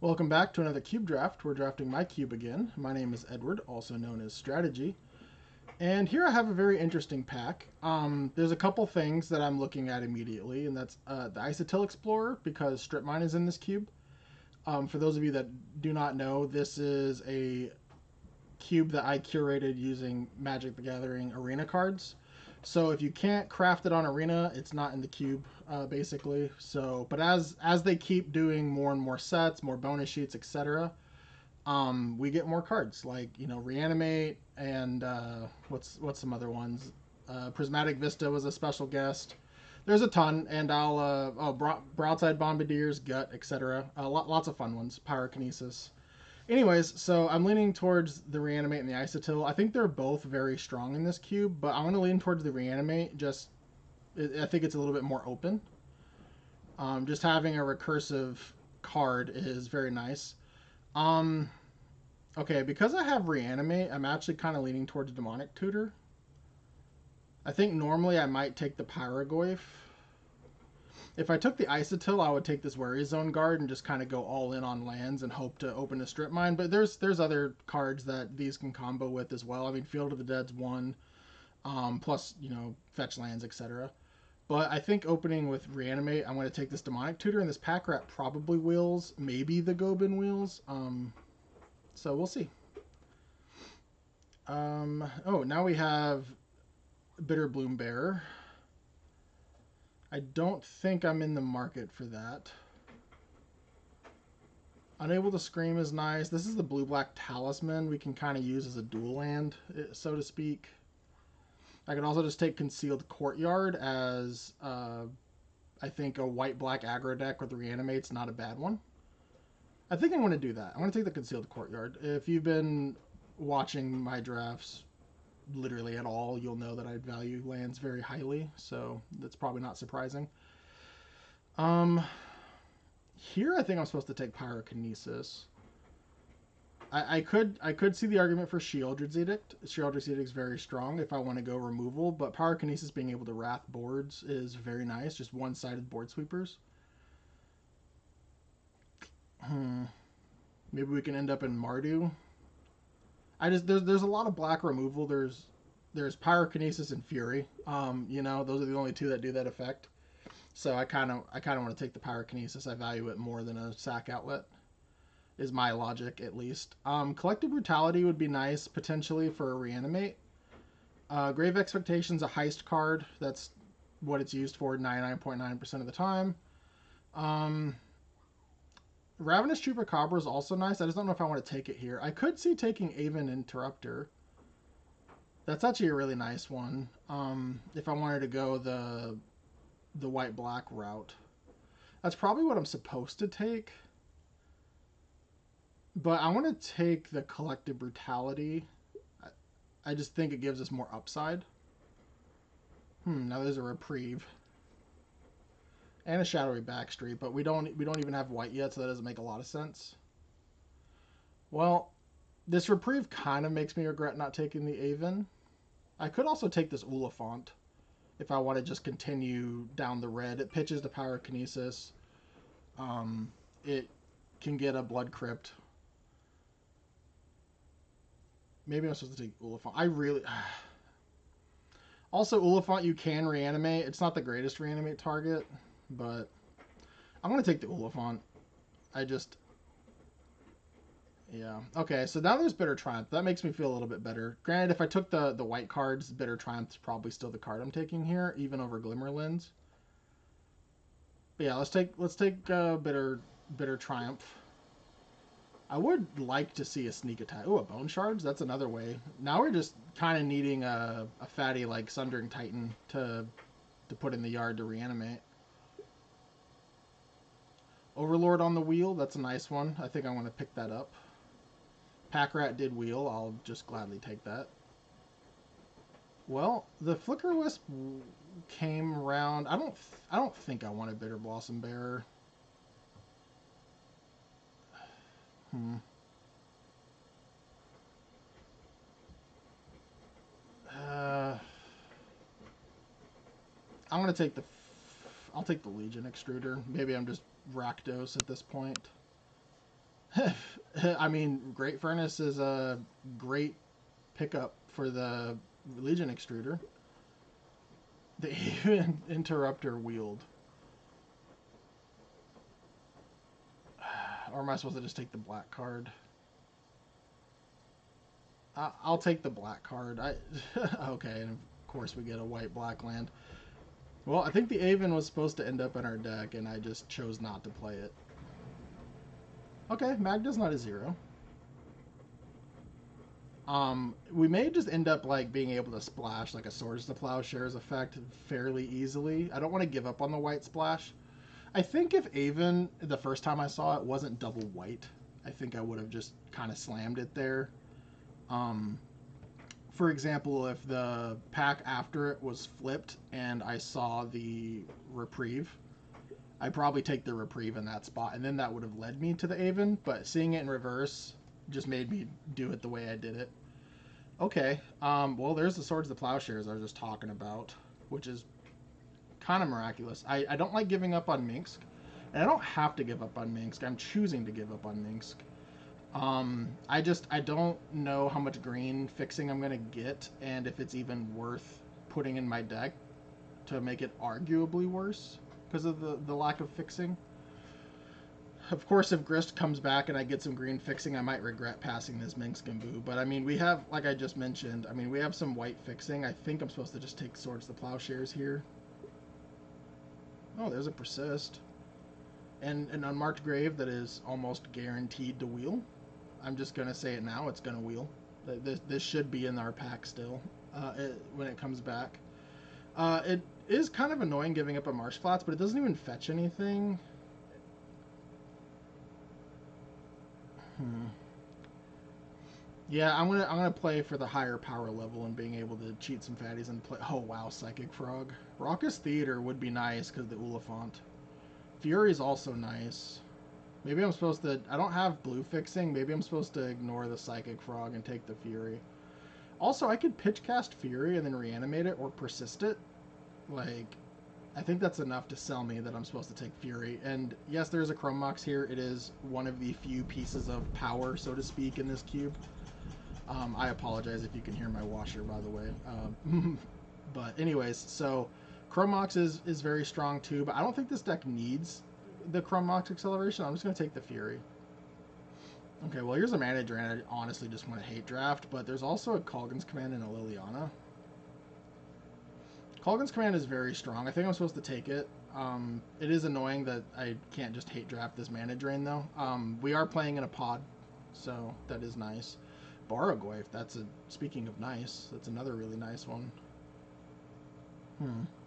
Welcome back to another cube draft. We're drafting my cube again. My name is Edward, also known as Strategy. And here I have a very interesting pack. There's a couple things that I'm looking at immediately, and that's the Isotil Explorer, because Strip Mine is in this cube. For those of you that do not know, this is a cube that I curated using Magic the Gathering arena cards. So if you can't craft it on arena, it's not in the cube, basically. So, but as they keep doing more and more sets, more bonus sheets, etc., we get more cards like reanimate and what's some other ones. Prismatic Vista was a special guest. There's a ton, and I'll broadside bombardiers, gut, etc. Lots of fun ones. Pyrokinesis. Anyways, so I'm leaning towards the Reanimate and the Isotil. I think they're both very strong in this cube, but I'm going to lean towards the Reanimate. I think it's a little bit more open. Just having a recursive card is very nice. Um, okay, because I have Reanimate, I'm actually kind of leaning towards Demonic Tutor. I think normally I might take the Pyrogoyf. If I took the Isotil, I would take this Worry Zone Guard and just kind of go all in on lands and hope to open a Strip Mine. But there's other cards that these can combo with as well. I mean, Field of the Dead's one, plus fetch lands, etc. But I think opening with Reanimate, I'm going to take this Demonic Tutor, and this Pack Rat probably wheels, maybe the Gobin wheels. So we'll see. Oh, now we have Bitter Bloom Bearer. I don't think I'm in the market for that. Unable to Scream is nice. This is the blue-black Talisman we can kind of use as a dual land, so to speak. I could also just take Concealed Courtyard as, I think, a white-black aggro deck with Reanimate's not a bad one. I think I'm going to do that. I'm going to take the Concealed Courtyard. If you've been watching my drafts literally at all, you'll know that I value lands very highly, so that's probably not surprising. Here I think I'm supposed to take Pyrokinesis. I could see the argument for Shieldred's Edict. Shieldred's Edict is very strong if I want to go removal, but Pyrokinesis being able to wrath boards is very nice. Just one-sided board sweepers. Maybe we can end up in Mardu. There's a lot of black removal. There's Pyrokinesis and Fury. Those are the only two that do that effect. So I kind of want to take the Pyrokinesis. I value it more than a sack outlet, is my logic at least. Collective Brutality would be nice potentially for a Reanimate. Grave Expectation's a heist card. That's what it's used for 99.9% of the time. Ravenous Chupacabra is also nice. I just don't know if I want to take it here. I could see taking Aven Interrupter. That's actually a really nice one. If I wanted to go the white-black route. That's probably what I'm supposed to take. But I want to take the Collective Brutality. I just think it gives us more upside. Now there's a Reprieve. And a Shadowy Backstreet, but we don't even have white yet, so that doesn't make a lot of sense. Well, this Reprieve kind of makes me regret not taking the Aven. I could also take this Oliphant if I want to just continue down the red. It pitches to Pyrokinesis. It can get a Blood Crypt. Maybe I'm supposed to take Oliphant. Also, Oliphant you can reanimate. It's not the greatest reanimate target, but I'm going to take the Oliphant. Yeah. Okay, so now there's Bitter Triumph. That makes me feel a little bit better. Granted, if I took the white cards, Bitter Triumph is probably still the card I'm taking here, even over Glimmer Lens. But yeah, let's take Bitter Triumph. I would like to see a sneak attack. Oh, a Bone Shards? That's another way. Now we're just kind of needing a fatty like Sundering Titan to put in the yard to reanimate. Overlord on the wheel. That's a nice one. I think I want to pick that up. Pack Rat did wheel. I'll just gladly take that. Well, the Flicker Wisp came around. I don't think I want a Bitter Blossom Bearer. I'm gonna take I'll take the Legion Extruder. Maybe I'm just Rakdos at this point. I mean, Great Furnace is a great pickup for the Legion Extruder. The Interrupter wield. Or am I supposed to just take the black card? I'll take the black card. Okay, and of course we get a white-black land. Well, I think the Aven was supposed to end up in our deck, and I just chose not to play it. Okay, Magda's not a 0. We may just end up like being able to splash like a Swords to Plowshares effect fairly easily. I don't want to give up on the white splash. I think if Aven, the first time I saw it, wasn't double white, I think I would have just kind of slammed it there. For example, if the pack after it was flipped and I saw the Reprieve, I'd probably take the Reprieve in that spot, and then that would have led me to the Aven, but seeing it in reverse just made me do it the way I did it. Okay, well, there's the Swords to Plowshares I was just talking about, which is kind of miraculous. I don't like giving up on Minsk, and I don't have to give up on Minsk. I'm choosing to give up on Minsk. I don't know how much green fixing I'm going to get, and if it's even worth putting in my deck to make it arguably worse because of the lack of fixing. Of course, if Grist comes back and I get some green fixing, I might regret passing this Minsk and Boo. But I mean, we have, like I just mentioned, I mean, we have some white fixing. I think I'm supposed to just take Swords to Plowshares here. Oh, there's a Persist. And an Unmarked Grave that is almost guaranteed to wheel. I'm just going to say it now, it's going to wheel. This should be in our pack still when it comes back. It is kind of annoying giving up a Marsh Flats, but it doesn't even fetch anything. Yeah, I'm gonna play for the higher power level and being able to cheat some fatties and play. Oh wow, Psychic Frog. Raucous Theater would be nice because the Oliphant. Fury's also nice. Maybe I'm supposed to. I don't have blue fixing. Maybe I'm supposed to ignore the Psychic Frog and take the Fury. Also, I could pitch cast Fury and then reanimate it or persist it. Like, I think that's enough to sell me that I'm supposed to take Fury. And yes, there's a Chrome Mox here. It is one of the few pieces of power, so to speak, in this cube. I apologize if you can hear my washer, by the way. But anyways, so Chrome Mox is very strong too, but I don't think this deck needs the Chrome Mox acceleration. I'm just going to take the Fury. Okay, well, here's a Mana Drain. I honestly just want to hate draft, but there's also a Kolgan's Command and a Liliana. Kolgan's Command is very strong. I think I'm supposed to take it. It is annoying that I can't just hate draft this Mana Drain, though. We are playing in a pod, so that is nice. Barrogoyf, speaking of nice, that's another really nice one.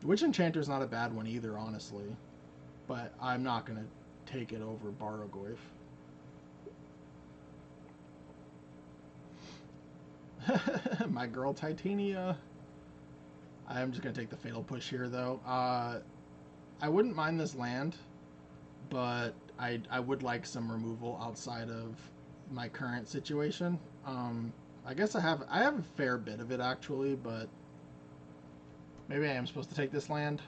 Witch Enchanter's not a bad one either, honestly. But I'm not going to take it over Barrogoyf. My girl Titania. I'm just going to take the Fatal Push here, though. I wouldn't mind this land, but I would like some removal outside of my current situation. I guess I have a fair bit of it, actually, but maybe I am supposed to take this land.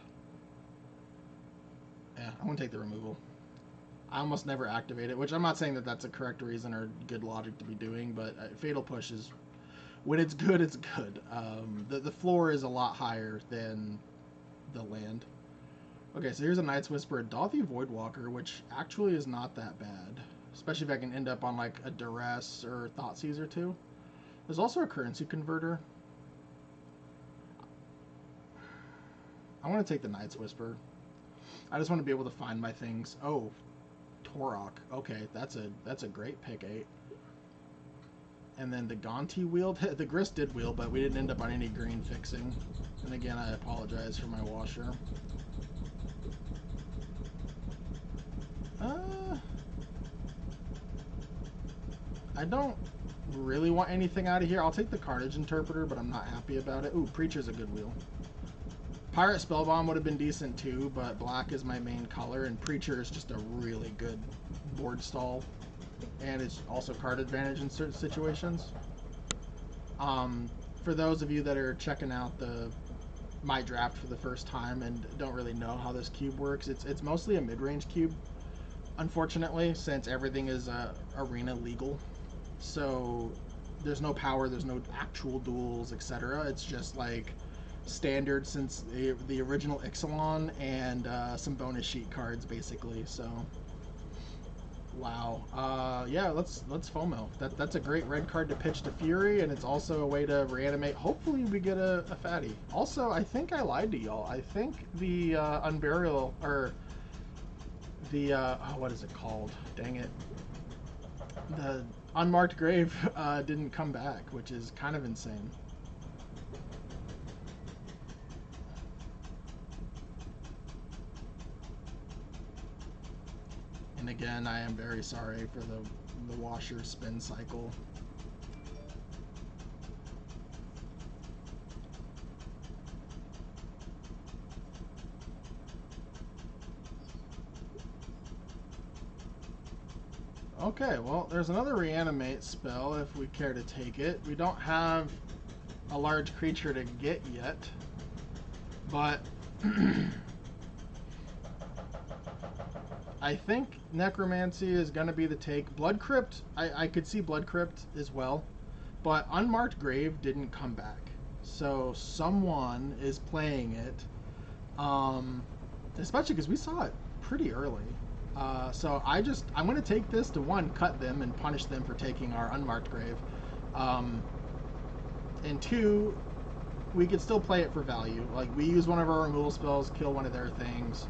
Yeah, I'm going to take the removal. I almost never activate it, which I'm not saying that that's a correct reason or good logic to be doing, but Fatal Push is, when it's good, it's good. The floor is a lot higher than the land. Okay, so here's a Night's Whisper, a Dothy Voidwalker, which actually is not that bad, especially if I can end up on like a Duress or Thoughtseize or two. There's also a Currency Converter. I want to take the Night's Whisper. I just want to be able to find my things. Oh, Torok. Okay, that's a great pick 8. And then the Gonti wheeled. The Grist did wheel, but we didn't end up on any green fixing. And again, I apologize for my washer. I don't really want anything out of here. I'll take the Carnage Interpreter, but I'm not happy about it. Ooh, Preacher's a good wheel. Pirate Spellbomb would have been decent too, but black is my main color, and Preacher is just a really good board stall. And it's also card advantage in certain situations. For those of you that are checking out my draft for the first time and don't really know how this cube works, it's mostly a mid-range cube. unfortunately, since everything is arena legal. So there's no power, there's no actual duels, etc. It's just like standard since the original Ixalan and some bonus sheet cards, basically. So wow, yeah, let's FOMO. That's a great red card to pitch to Fury, and it's also a way to reanimate. Hopefully, we get a fatty. Also, I think I lied to y'all. I think the Unburial or the oh, what is it called? Dang it, the Unmarked Grave didn't come back, which is kind of insane. And again, I am very sorry for the washer spin cycle. Okay, well, there's another reanimate spell if we care to take it. We don't have a large creature to get yet, but I think Necromancy is going to be the take. Blood Crypt, I could see Blood Crypt as well, but Unmarked Grave didn't come back. So someone is playing it, especially because we saw it pretty early. So I'm going to take this to, one, cut them and punish them for taking our Unmarked Grave. And two, we could still play it for value. Like, we use one of our removal spells, kill one of their things.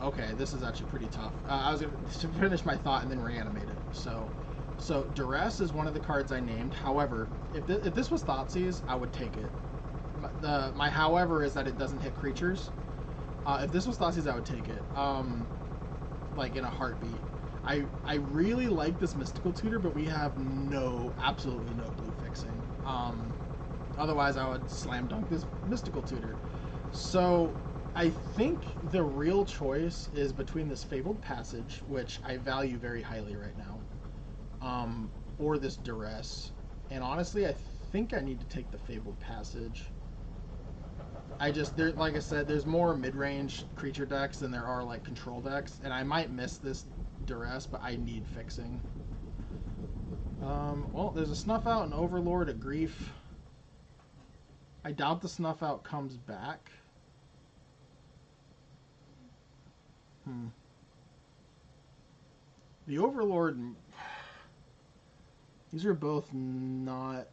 Okay, this is actually pretty tough. I was going to finish my thought and then reanimate it. So Duress is one of the cards I named. However, if this was Thoughtseize, I would take it. My however is that it doesn't hit creatures. If this was Thoughtseize, I would take it. Like in a heartbeat. I really like this Mystical Tutor, but we have absolutely no blue fixing. Otherwise, I would slam dunk this Mystical Tutor. So I think the real choice is between this Fabled Passage, which I value very highly right now, or this Duress. And honestly, I think I need to take the Fabled Passage. Like I said, there's more mid-range creature decks than there are like control decks, and I might miss this Duress, but I need fixing. Well, there's a Snuff Out, an Overlord, a Grief. I doubt the Snuff Out comes back. The Overlord. These are both not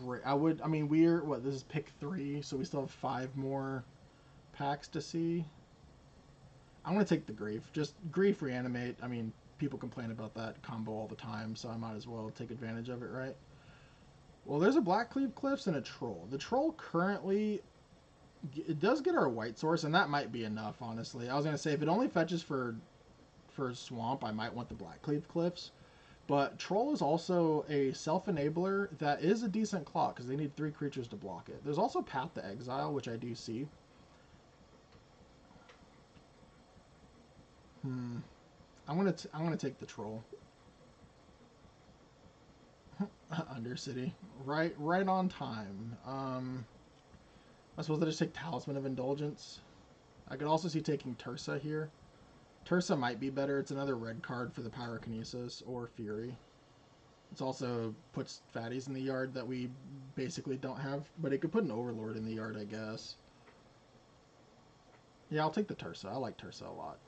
great. I mean, this is pick 3, so we still have 5 more packs to see. I'm going to take the Grief. Just Grief Reanimate. I mean, people complain about that combo all the time, so I might as well take advantage of it, right? Well, there's a Blackcleave Cliffs and a Troll. The Troll currently, it does get our white source, and that might be enough, honestly. I was going to say, if it only fetches for Swamp, I might want the Blackcleave Cliffs. But Troll is also a self-enabler that is a decent clock, because they need 3 creatures to block it. There's also Path to Exile, which I do see. I'm gonna take the Troll. Undercity. Right on time. I suppose I just take Talisman of Indulgence. I could also see taking Tursa here. Tursa might be better. It's another red card for the Pyrokinesis or Fury. It also puts fatties in the yard that we basically don't have, but it could put an Overlord in the yard, I guess. Yeah, I'll take the Tursa. I like Tursa a lot.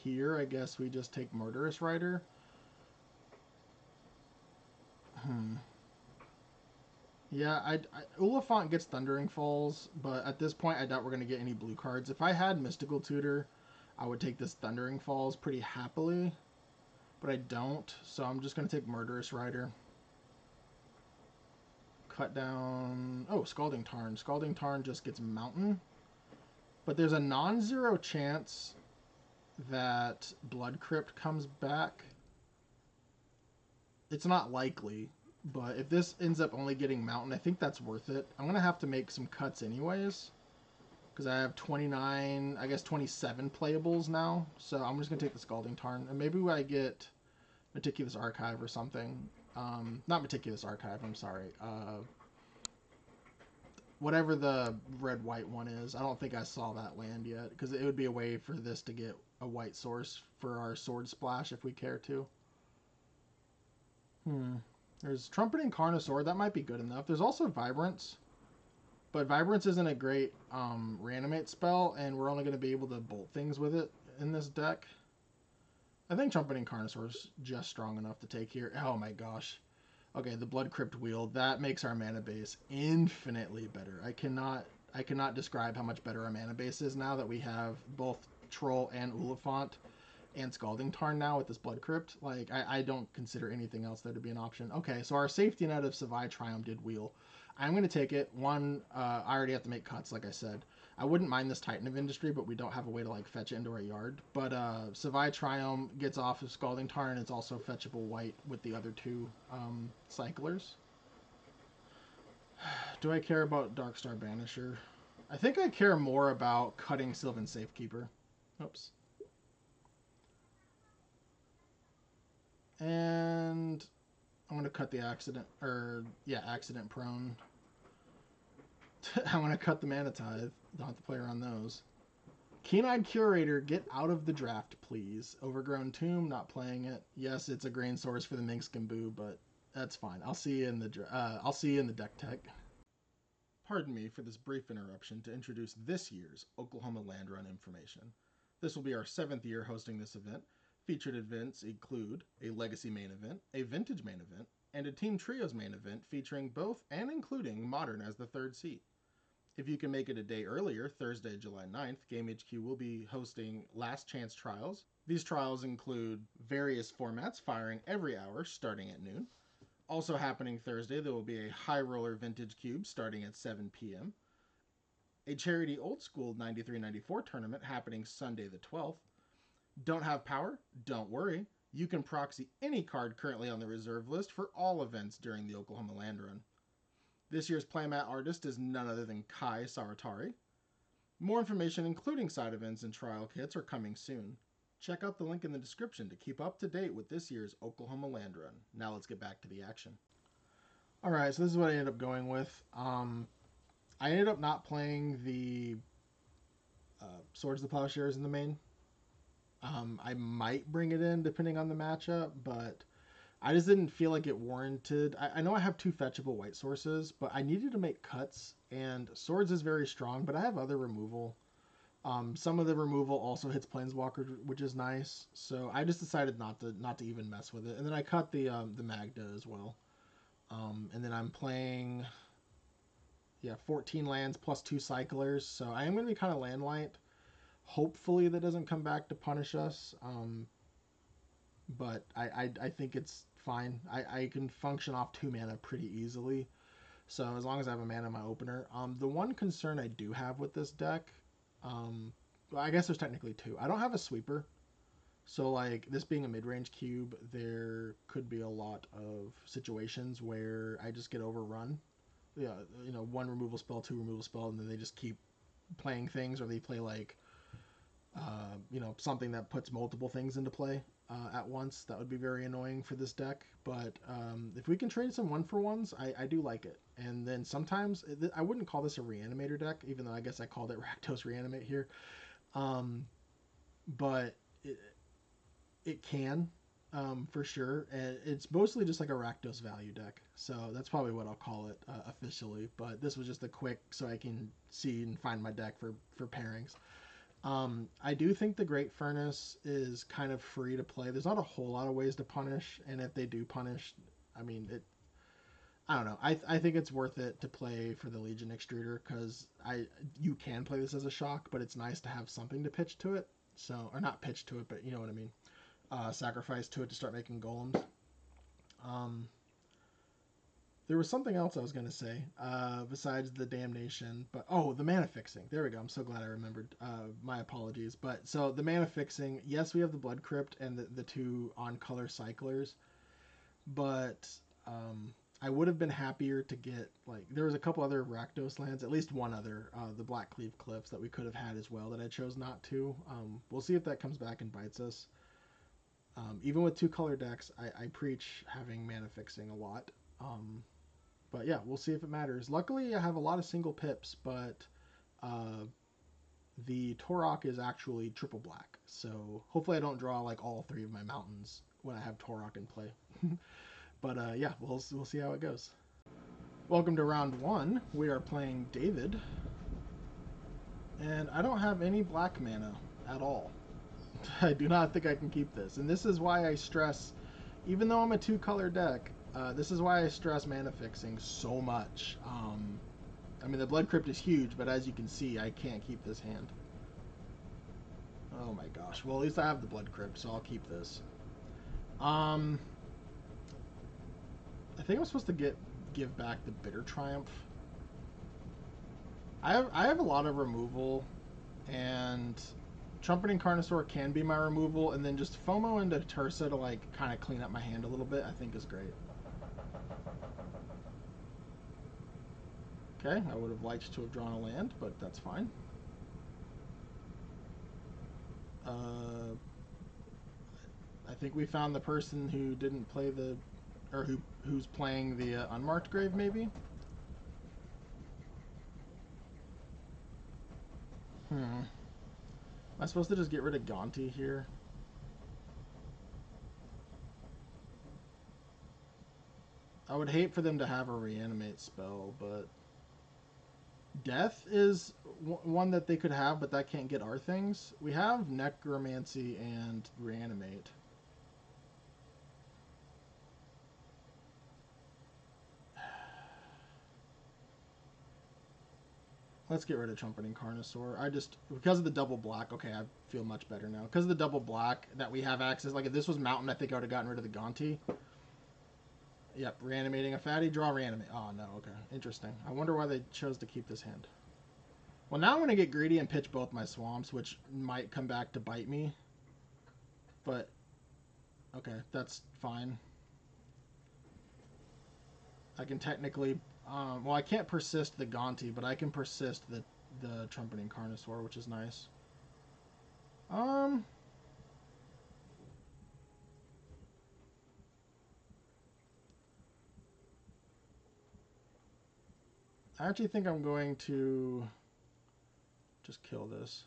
Here, I guess we just take Murderous Rider. Yeah, Oliphant gets Thundering Falls, but at this point, I doubt we're going to get any blue cards. If I had Mystical Tutor, I would take this Thundering Falls pretty happily, but I don't, so I'm just going to take Murderous Rider. Cut down... Oh, Scalding Tarn. Scalding Tarn just gets Mountain, but there's a non-zero chance that Blood Crypt comes back. It's not likely, but if this ends up only getting Mountain, I think that's worth it. I'm going to have to make some cuts anyways, because I have 29, I guess 27 playables now, so I'm just going to take the Scalding Tarn, and maybe I get Meticulous Archive or something. Not Meticulous Archive, I'm sorry. whatever the red-white one is. I don't think I saw that land yet, because it would be a way for this to get a white source for our sword splash if we care to. There's Trumpeting Carnosaur. That might be good enough. There's also Vibrance. But Vibrance isn't a great reanimate spell, and we're only going to be able to bolt things with it in this deck. I think Trumpeting Carnosaur is just strong enough to take here. Oh my gosh. Okay, the Blood Crypt Wheel. That makes our mana base infinitely better. I cannot describe how much better our mana base is now that we have both Troll and Oliphant and Scalding Tarn now with this Blood Crypt. Like, I don't consider anything else there to be an option. Okay, so our safety net of Sawatari did wheel. I'm going to take it. One, I already have to make cuts, like I said. I wouldn't mind this Titan of Industry, but we don't have a way to, like, fetch it into our yard. But Sawatari gets off of Scalding Tarn, and it's also fetchable white with the other two cyclers. Do I care about Darkstar Banisher? I think I care more about cutting Sylvan Safekeeper. Oops. And I'm going to cut the accident, accident prone. I'm going to cut the Mana Tithe. Don't have to play around those. Keen-Eyed Curator, get out of the draft, please. Overgrown Tomb, not playing it. Yes, it's a grain source for the Minx Gamboo, but that's fine. I'll see you in the deck tech. Pardon me for this brief interruption to introduce this year's Oklahoma Land Run information. This will be our 7th year hosting this event. Featured events include a Legacy main event, a Vintage main event, and a Team Trios main event featuring both and including Modern as the third seat. If you can make it a day earlier, Thursday, July 9th, Game HQ will be hosting Last Chance Trials. These trials include various formats firing every hour starting at noon. Also happening Thursday, there will be a High Roller Vintage Cube starting at 7 p.m. A Charity Old School 93-94 tournament happening Sunday the 12th. Don't have power? Don't worry. You can proxy any card currently on the reserve list for all events during the Oklahoma Land Run. This year's Playmat artist is none other than Kai Sawatari. More information, including side events and trial kits, are coming soon. Check out the link in the description to keep up to date with this year's Oklahoma Land Run. Now let's get back to the action. Alright, so this is what I ended up going with. I ended up not playing the Swords of the Plowshares in the main. I might bring it in depending on the matchup, but I just didn't feel like it warranted. I know I have 2 fetchable white sources, but I needed to make cuts, and Swords is very strong, but I have other removal. Some of the removal also hits Planeswalker, which is nice, so I just decided not to even mess with it. And then I cut the Magda as well. And then I'm playing 14 lands plus 2 cyclers, so I am going to be kind of land light. Hopefully that doesn't come back to punish us. But I think it's fine. I can function off 2 mana pretty easily. So as long as I have a mana in my opener. The one concern I do have with this deck, well, I guess there's technically 2. I don't have a sweeper. So like this being a mid-range cube, there could be a lot of situations where I just get overrun. Yeah, 1 removal spell, 2 removal spell, and then they just keep playing things, or they play like something that puts multiple things into play at once. That would be very annoying for this deck. But if we can trade some 1-for-1s, I do like it. And then sometimes, I wouldn't call this a reanimator deck, even though I guess I called it Rakdos Reanimate here. But it can, for sure. And it's mostly just like a Rakdos value deck. So that's probably what I'll call it officially. But this was just a quick, so I can see and find my deck for pairings. I do think the Great Furnace is kind of free to play. There's not a whole lot of ways to punish, and if they do punish, I mean, I don't know. I think it's worth it to play for the Legion Extruder, because you can play this as a shock, but it's nice to have something to pitch to it. So, or not pitch to it, but you know what I mean. Sacrifice to it to start making golems. There was something else I was going to say besides the damnation, but the mana fixing. There we go. I'm so glad I remembered. My apologies. But so the mana fixing, yes, we have the Blood Crypt and the 2 on-color cyclers, but I would have been happier to get, like, there was a couple other Rakdos lands, at least one other, the Blackcleave Cliffs that we could have had as well that I chose not to. We'll see if that comes back and bites us. Even with 2 color decks, I preach having mana fixing a lot. But yeah, we'll see if it matters. Luckily, I have a lot of single pips, but uh, the Torok is actually triple black. So hopefully I don't draw like all three of my mountains when I have Torok in play. But yeah, we'll see how it goes. Welcome to round one. We are playing David. And I don't have any black mana at all. I do not think I can keep this. And this is why I stress, even though I'm a two-color deck, this is why I stress mana fixing so much. I mean, the Blood Crypt is huge, but as you can see, I can't keep this hand. Oh my gosh. Well, at least I have the Blood Crypt, so I'll keep this. I think I'm supposed to give back the Bitter Triumph. I have a lot of removal, and Trumpeting Carnosaur can be my removal, and then just FOMO into Tursa to like kind of clean up my hand a little bit, I think is great. Okay, I would have liked to have drawn a land, but that's fine. I think we found the person who didn't play the, or who's playing the unmarked grave, maybe. Am I supposed to just get rid of Gonti here? I would hate for them to have a reanimate spell, but Death is one that they could have, but that can't get our things. We have Necromancy and Reanimate. Let's get rid of Trumpeting Carnosaur. Because of the double black, okay, I feel much better now. Because of the double black that we have access, like if this was Mountain, I think I would have gotten rid of the Gonti. Yep, reanimating a fatty, draw reanimate. Oh no, okay, interesting. I wonder why they chose to keep this hand. Well, now I'm going to get greedy and pitch both my swamps, which might come back to bite me. But, okay, that's fine. I can technically, well, I can't persist the Gonti, but I can persist the Trumpeting Carnosaur, which is nice. I actually think I'm going to just kill this.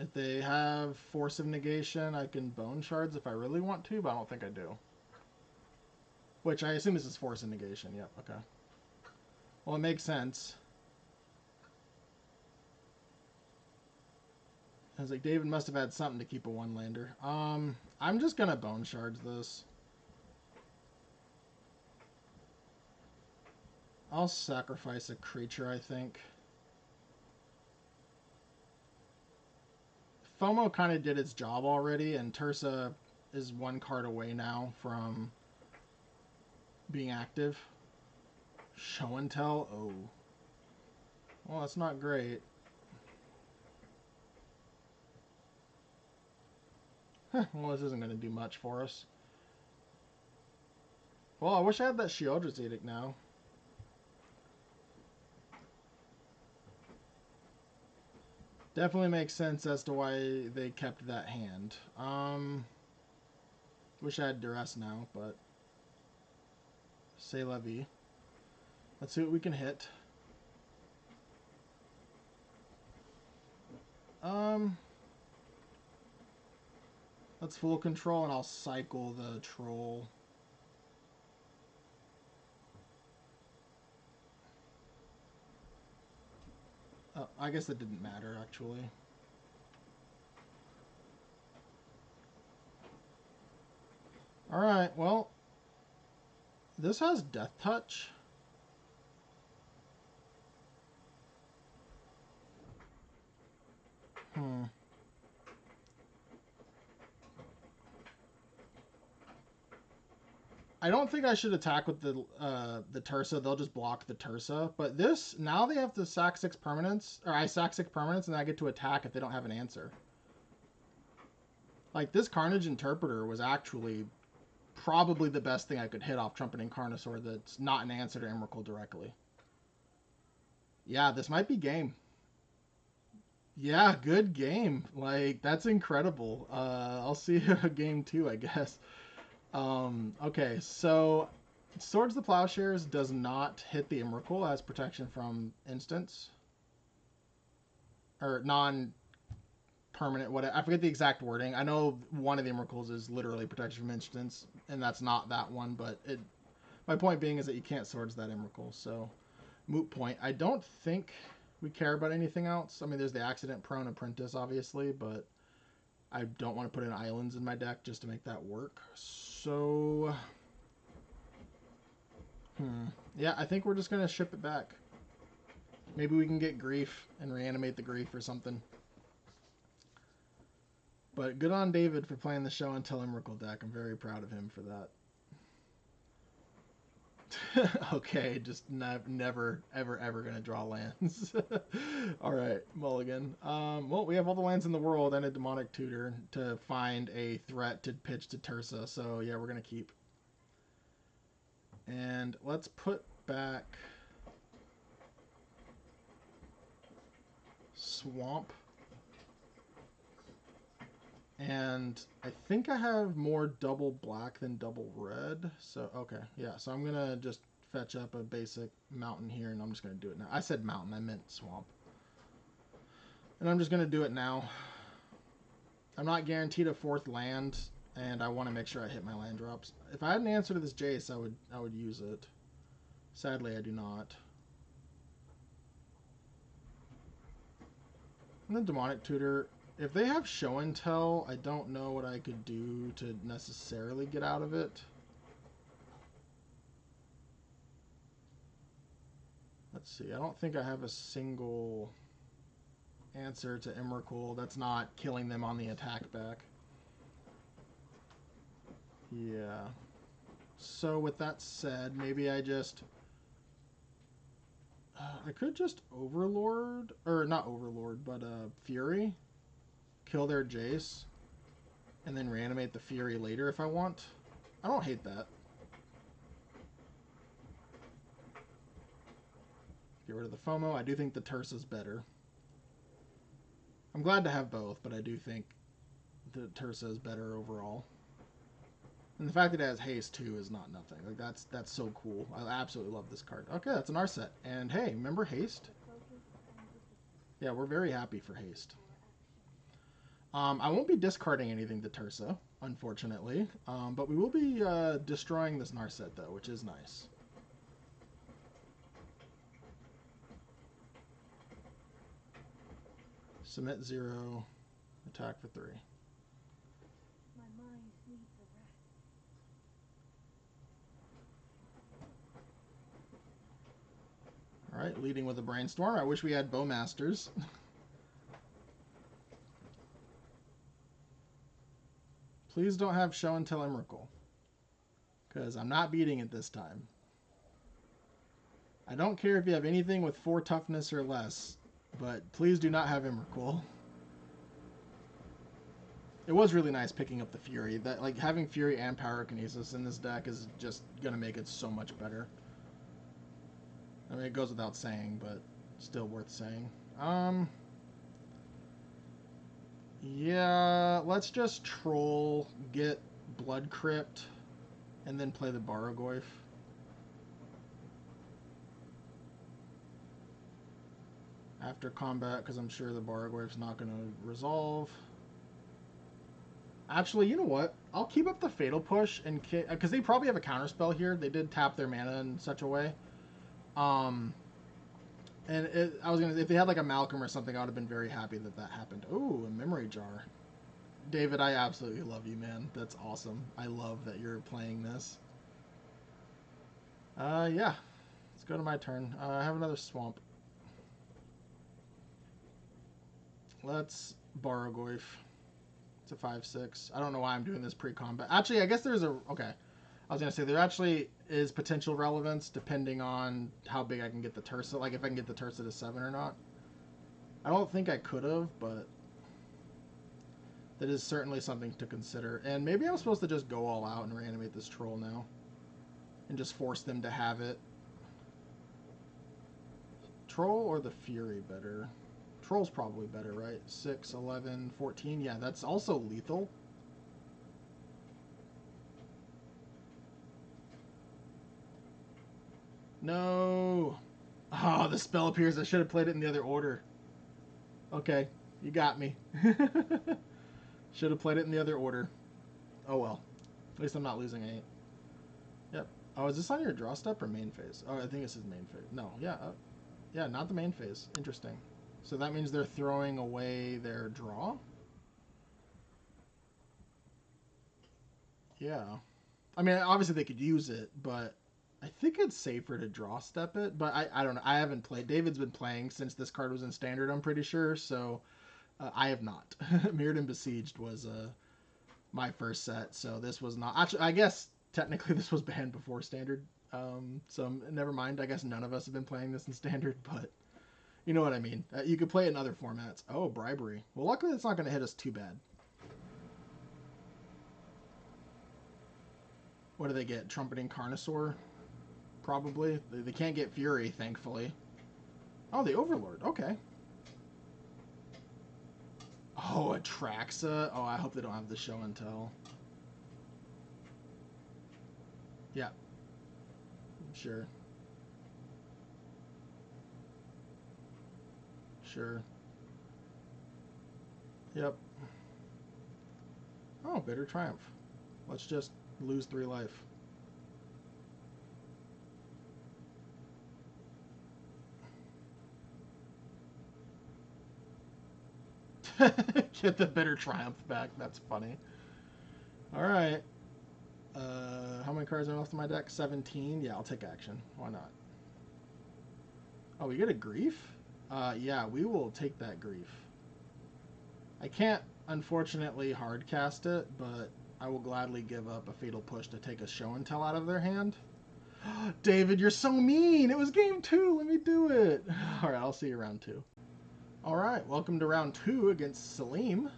If they have Force of Negation, I can Bone Shards if I really want to, but I don't think I do. Which I assume this is Force of Negation. Yep, okay. Well, it makes sense. I was like, David must have had something to keep a one-lander. I'm just gonna Bone Shards this. I'll sacrifice a creature, I think. FOMO kind of did its job already, and Tursa is one card away now from being active. Show and Tell? Oh. Well, that's not great. Well, this isn't going to do much for us. Well, I wish I had that Sheoldred's Edict now. Definitely makes sense as to why they kept that hand. Wish I had Duress now, but C'est la vie. Let's see what we can hit. Let's full control and I'll cycle the troll. Oh, I guess that didn't matter actually. Alright, well, this has Death Touch. I don't think I should attack with the Tursa. They'll just block the Tursa. But this, now they have to sack 6 permanents, or I sack 6 permanents, and I get to attack if they don't have an answer. Like, this Carnage Interpreter was actually probably the best thing I could hit off Trumpeting Carnosaur that's not an answer to Emrakul directly. Yeah, this might be game. Yeah, good game. Like, that's incredible. I'll see you game 2, I guess. Okay, so Swords the Plowshares does not hit the Emrakul as protection from instants. Or non-permanent, what I forget the exact wording. I know one of the Emrakuls is literally protection from instants, and that's not that one, but my point being is that you can't Swords that Emrakul, so moot point. I don't think we care about anything else. I mean, there's the accident-prone Apprentice, obviously, but I don't want to put in islands in my deck just to make that work. So, yeah, I think we're just going to ship it back. Maybe we can get Grief and reanimate the Grief or something. But good on David for playing the Show and Tell Emrakul deck. I'm very proud of him for that. Okay, just never, ever going to draw lands. All right, mulligan. Well, we have all the lands in the world and a Demonic Tutor to find a threat to pitch to Tursa. So, yeah, we're going to keep. And let's put back Swamp. And I think I have more double black than double red. So, okay. Yeah, so I'm going to just fetch up a basic mountain here, and I'm just going to do it now. I said mountain, I meant swamp. And I'm just going to do it now. I'm not guaranteed a fourth land, and I want to make sure I hit my land drops. If I had an answer to this Jace, I would use it. Sadly, I do not. And then Demonic Tutor, if they have Show and Tell, I don't know what I could do to necessarily get out of it. Let's see. I don't think I have a single answer to Emrakul that's not killing them on the attack back. Yeah. So with that said, maybe I just... I could just Overlord, or not Overlord, but Fury. Kill their Jace. And then reanimate the Fury later if I want. I don't hate that. Get rid of the FOMO. I do think the Tursa's better. I'm glad to have both, but I do think the Tursa is better overall. And the fact that it has haste too is not nothing. Like that's so cool. I absolutely love this card. Okay, that's an Arset. And hey, remember haste? Yeah, we're very happy for haste. I won't be discarding anything to Tursa, unfortunately. But we will be destroying this Narset though, which is nice. Submit 0, attack for 3. Alright, leading with a Brainstorm. I wish we had Bowmasters. Please don't have Show and Tell Emrakul. Because I'm not beating it this time. I don't care if you have anything with 4 toughness or less, but please do not have Emrakul. It was really nice picking up the Fury. That, like, having Fury and Pyrokinesis in this deck is just going to make it so much better. I mean, it goes without saying, but still worth saying. Yeah, let's just troll, get Blood Crypt, and then play the Barrogoyf. After combat, because I'm sure the Barrogoyf's not going to resolve. Actually, you know what? I'll keep up the Fatal Push, because they probably have a counterspell here. They did tap their mana in such a way. I was gonna, if they had like a Malcolm or something, I would have been very happy that that happened. Ooh, a Memory Jar. David, I absolutely love you, man. That's awesome. I love that you're playing this. Yeah. Let's go to my turn. I have another Swamp. Let's Barrogoyf. It's a 5/6. I don't know why I'm doing this pre-combat. Actually, I guess there's a... Okay. I was going to say, there actually is potential relevance depending on how big I can get the Tursa. Like, if I can get the Tursa to 7 or not. I don't think I could have, but... that is certainly something to consider. And maybe I'm supposed to just go all out and reanimate this troll now. And just force them to have it. Troll or the Fury better? Troll's probably better, right? 6, 11, 14. Yeah, that's also lethal. No. Oh, the spell appears. I should have played it in the other order. Okay, you got me. Should have played it in the other order. Oh well. At least I'm not losing 8. Yep. Oh, is this on your draw step or main phase? Oh, I think this is main phase. No, yeah. Yeah, not the main phase. Interesting. So that means they're throwing away their draw? Yeah. I mean, obviously they could use it, but I think it's safer to draw step it. But I don't know. I haven't played. David's been playing since this card was in standard, I'm pretty sure. So I have not. Mirrored and Besieged was my first set. So this was not. Actually, I guess technically this was banned before standard. So never mind. I guess none of us have been playing this in standard, but you know what I mean. You could play it in other formats. Oh, bribery. Well, luckily it's not going to hit us too bad. What do they get? Trumpeting Carnosaur? Probably. They can't get Fury, thankfully. Oh, the Overlord. Okay. Oh, Atraxa. Oh, I hope they don't have the show and tell. Yeah. Sure. Sure. Yep. Oh, Bitter Triumph. Let's just lose 3 life. Get the Bitter Triumph back. That's funny. Alright. How many cards are left in my deck? 17? Yeah, I'll take action. Why not? Oh, we get a Grief? Yeah, we will take that Grief. I can't, unfortunately, hardcast it, but I will gladly give up a Fatal Push to take a Show and Tell out of their hand. David, you're so mean! It was game 2! Let me do it! Alright, I'll see you round 2. Alright, welcome to round 2 against Salim.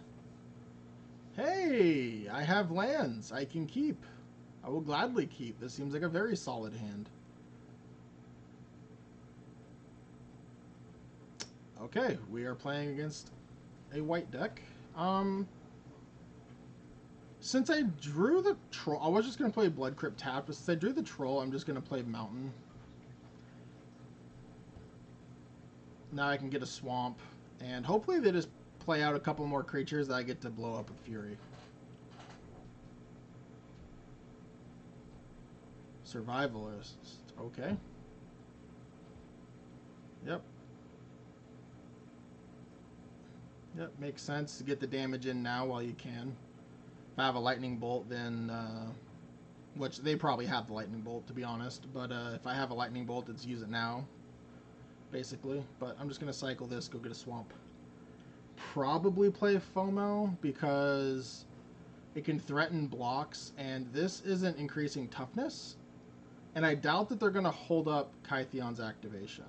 Hey! I have lands I can keep. I will gladly keep. This seems like a very solid hand. Okay, we are playing against a white deck. Since I drew the troll, I was just going to play Blood Crypt tap, but since I drew the troll, I'm just going to play Mountain. Now I can get a swamp, and hopefully they just play out a couple more creatures that I get to blow up with Fury. Survivalist. Okay. Yep. Yep, makes sense to get the damage in now while you can. If I have a lightning bolt, then which they probably have the lightning bolt, to be honest, but if I have a lightning bolt, it's use it now, basically. But I'm just gonna cycle this, go get a swamp. Probably play FOMO because it can threaten blocks, and this isn't increasing toughness, and I doubt that they're gonna hold up Kytheon's activation.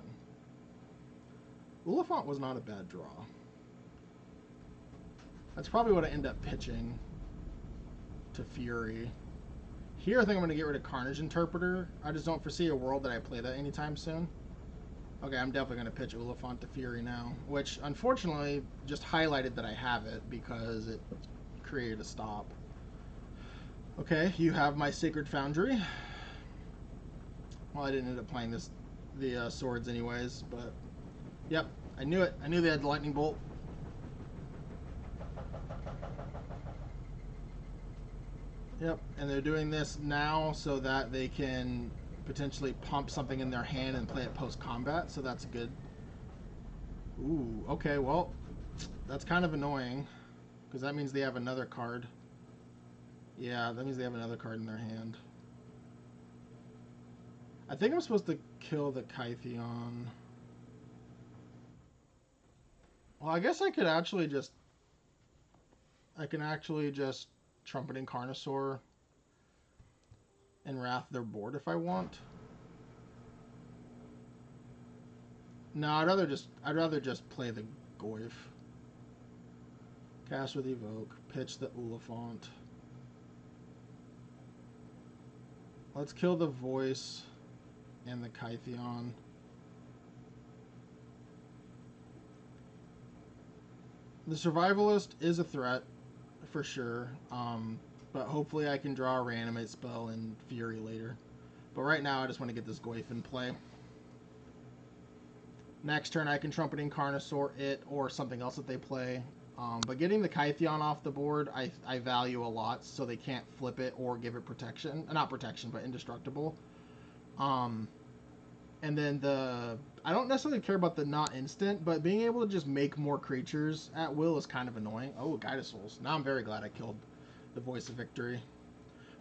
Oliphant was not a bad draw. That's probably what I end up pitching to Fury. Here, I think I'm going to get rid of Carnage Interpreter. I just don't foresee a world that I play that anytime soon. Okay, I'm definitely going to pitch Oliphant to Fury now, which, unfortunately, just highlighted that I have it because it created a stop. Okay, you have my Sacred Foundry. Well, I didn't end up playing the swords anyways, but... Yep, I knew it. I knew they had the Lightning Bolt. Yep, and they're doing this now so that they can potentially pump something in their hand and play it post-combat, so that's good. Ooh, okay, well, that's kind of annoying, because that means they have another card. Yeah, that means they have another card in their hand. I think I'm supposed to kill the Kytheon. Well, I guess I could actually just... I can actually just Trumpeting Carnosaur and Wrath their board if I want. No, I'd rather just play the Goyf. Cast with Evoke. Pitch the Oliphant. Let's kill the Voice and the Kytheon. The Survivalist is a threat, for sure. But hopefully I can draw a Reanimate spell and Fury later. But right now, I just want to get this Goyf in play. Next turn, I can Trumpeting Carnosaur it or something else that they play. But getting the Kytheon off the board, I value a lot, so they can't flip it or give it protection. Not protection, but indestructible. And then I don't necessarily care about the not instant, but being able to just make more creatures at will is kind of annoying. Oh, Guidasouls. Now I'm very glad I killed the Voice of Victory.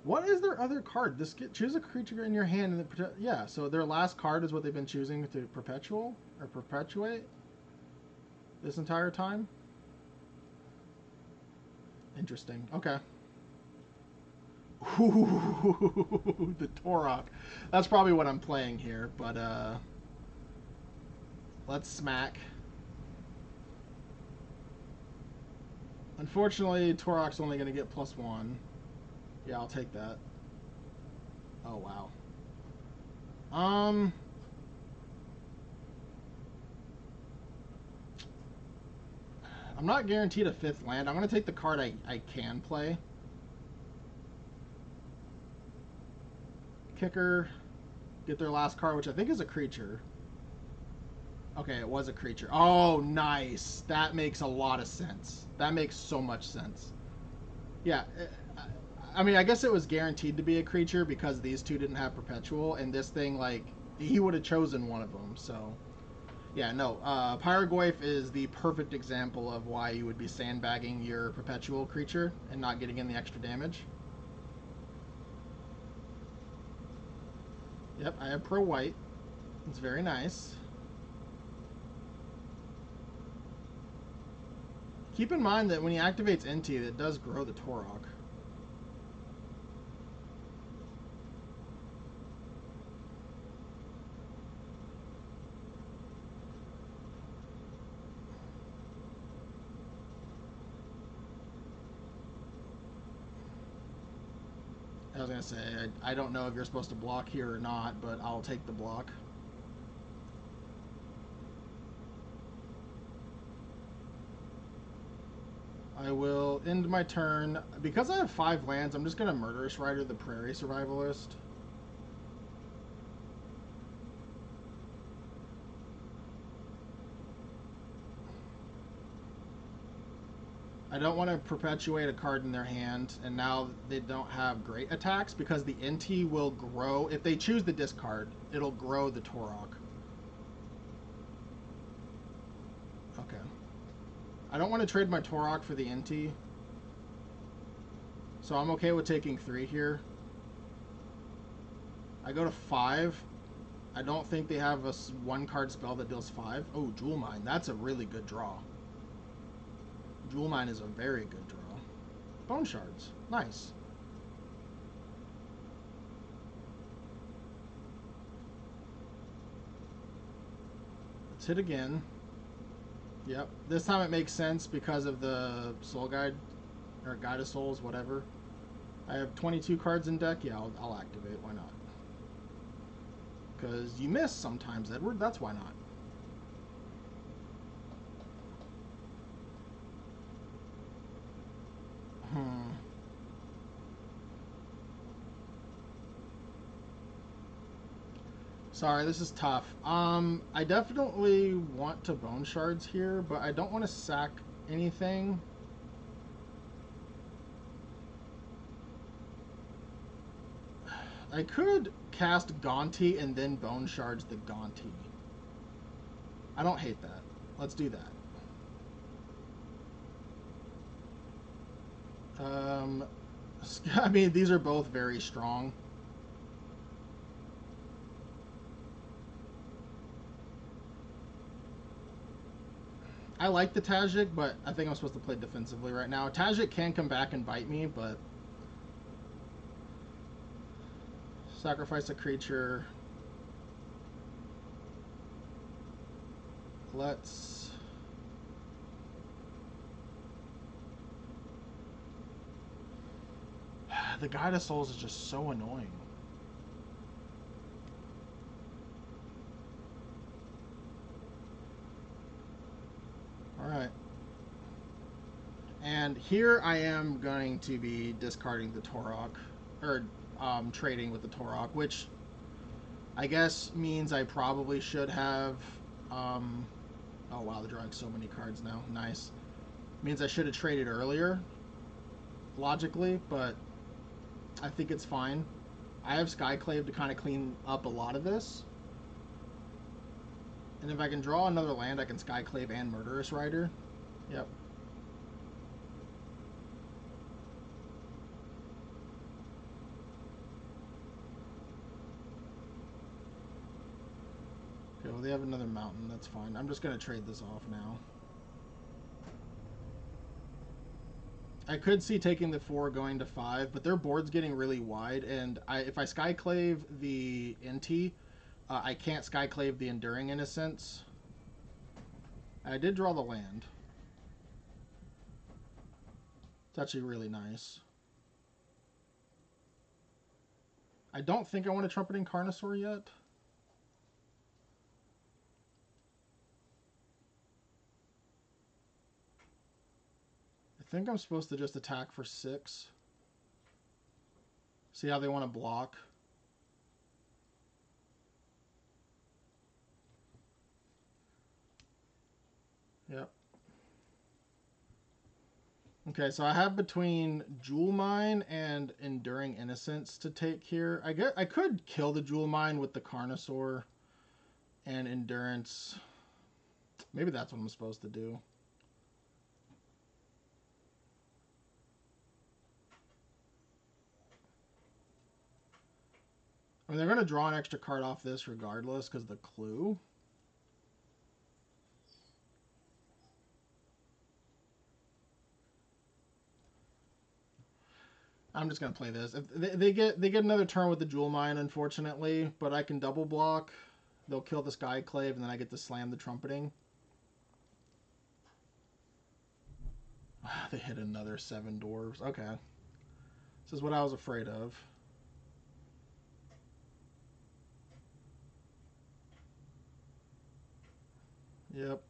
What is their other card? Choose a creature in your hand and then yeah. So their last card is what they've been choosing to perpetuate this entire time. Interesting. Okay. Ooh, the Torok. That's probably what I'm playing here, but let's smack. Unfortunately, Torok's only going to get +1. Yeah, I'll take that. Oh, wow. I'm not guaranteed a 5th land. I'm going to take the card I can play. Kicker. Get their last card, which I think is a creature. Okay, it was a creature. Oh, nice. That makes a lot of sense. That makes so much sense. Yeah. I mean, I guess it was guaranteed to be a creature because these two didn't have Perpetual, and this thing, like, he would have chosen one of them, so... Yeah, no, Pyrogoyf is the perfect example of why you would be sandbagging your Perpetual creature and not getting in the extra damage. Yep, I have pro-white. It's very nice. Keep in mind that when he activates NT, it does grow the Torok. I was going to say, I don't know if you're supposed to block here or not, but I'll take the block. I will end my turn. Because I have 5 lands, I'm just going to Murderous Rider the Prairie Survivalist. I don't want to perpetuate a card in their hand, and now they don't have great attacks because the NT will grow. If they choose the discard, it'll grow the Torok. Okay. I don't want to trade my Torok for the NT. So I'm okay with taking 3 here. I go to 5. I don't think they have a 1-card spell that deals 5. Oh, Jewel Mine. That's a really good draw. Jewel Mine is a very good draw. Bone Shards. Nice. Let's hit again. Yep. This time it makes sense because of the Soul Guide. Or Guide of Souls, whatever. I have 22 cards in deck. Yeah, I'll activate. Why not? Because you miss sometimes, Edward. That's why not. Sorry, this is tough. I definitely want to Bone Shards here, but I don't want to sack anything. I could cast Gaunty and then Bone Shards the Gaunty. I don't hate that. Let's do that. I mean, these are both very strong. I like the Tajik, but I think I'm supposed to play defensively right now. Tajik can come back and bite me, but... Sacrifice a creature. Let's... The Guide of Souls is just so annoying. Alright. And here I am going to be discarding the Torok, or trading with the Torok, which I guess means I probably should have. Um, oh wow, they're drawing so many cards now. Nice. Means I should have traded earlier, logically, but I think it's fine. I have Skyclave to kind of clean up a lot of this. And if I can draw another land, I can Skyclave and Murderous Rider. Yep. Okay, well, they have another mountain. That's fine. I'm just going to trade this off now. I could see taking the 4 going to 5, but their board's getting really wide, and if I Skyclave the NT, I can't Skyclave the Enduring Innocence. I did draw the land. It's actually really nice. I don't think I want a Trumpeting Carnosaur yet. I think I'm supposed to just attack for 6. See how they want to block. Yep. Okay, so I have between Jewel Mine and Enduring Innocence to take here. I could kill the Jewel Mine with the Carnosaur and Endurance. Maybe that's what I'm supposed to do. I mean, they're going to draw an extra card off this regardless because the clue. I'm just going to play this. If they get another turn with the Jewel Mine, unfortunately, but I can double block. They'll kill the Skyclave, and then I get to slam the Trumpeting. They hit another 7 dwarves. Okay. This is what I was afraid of. Yep.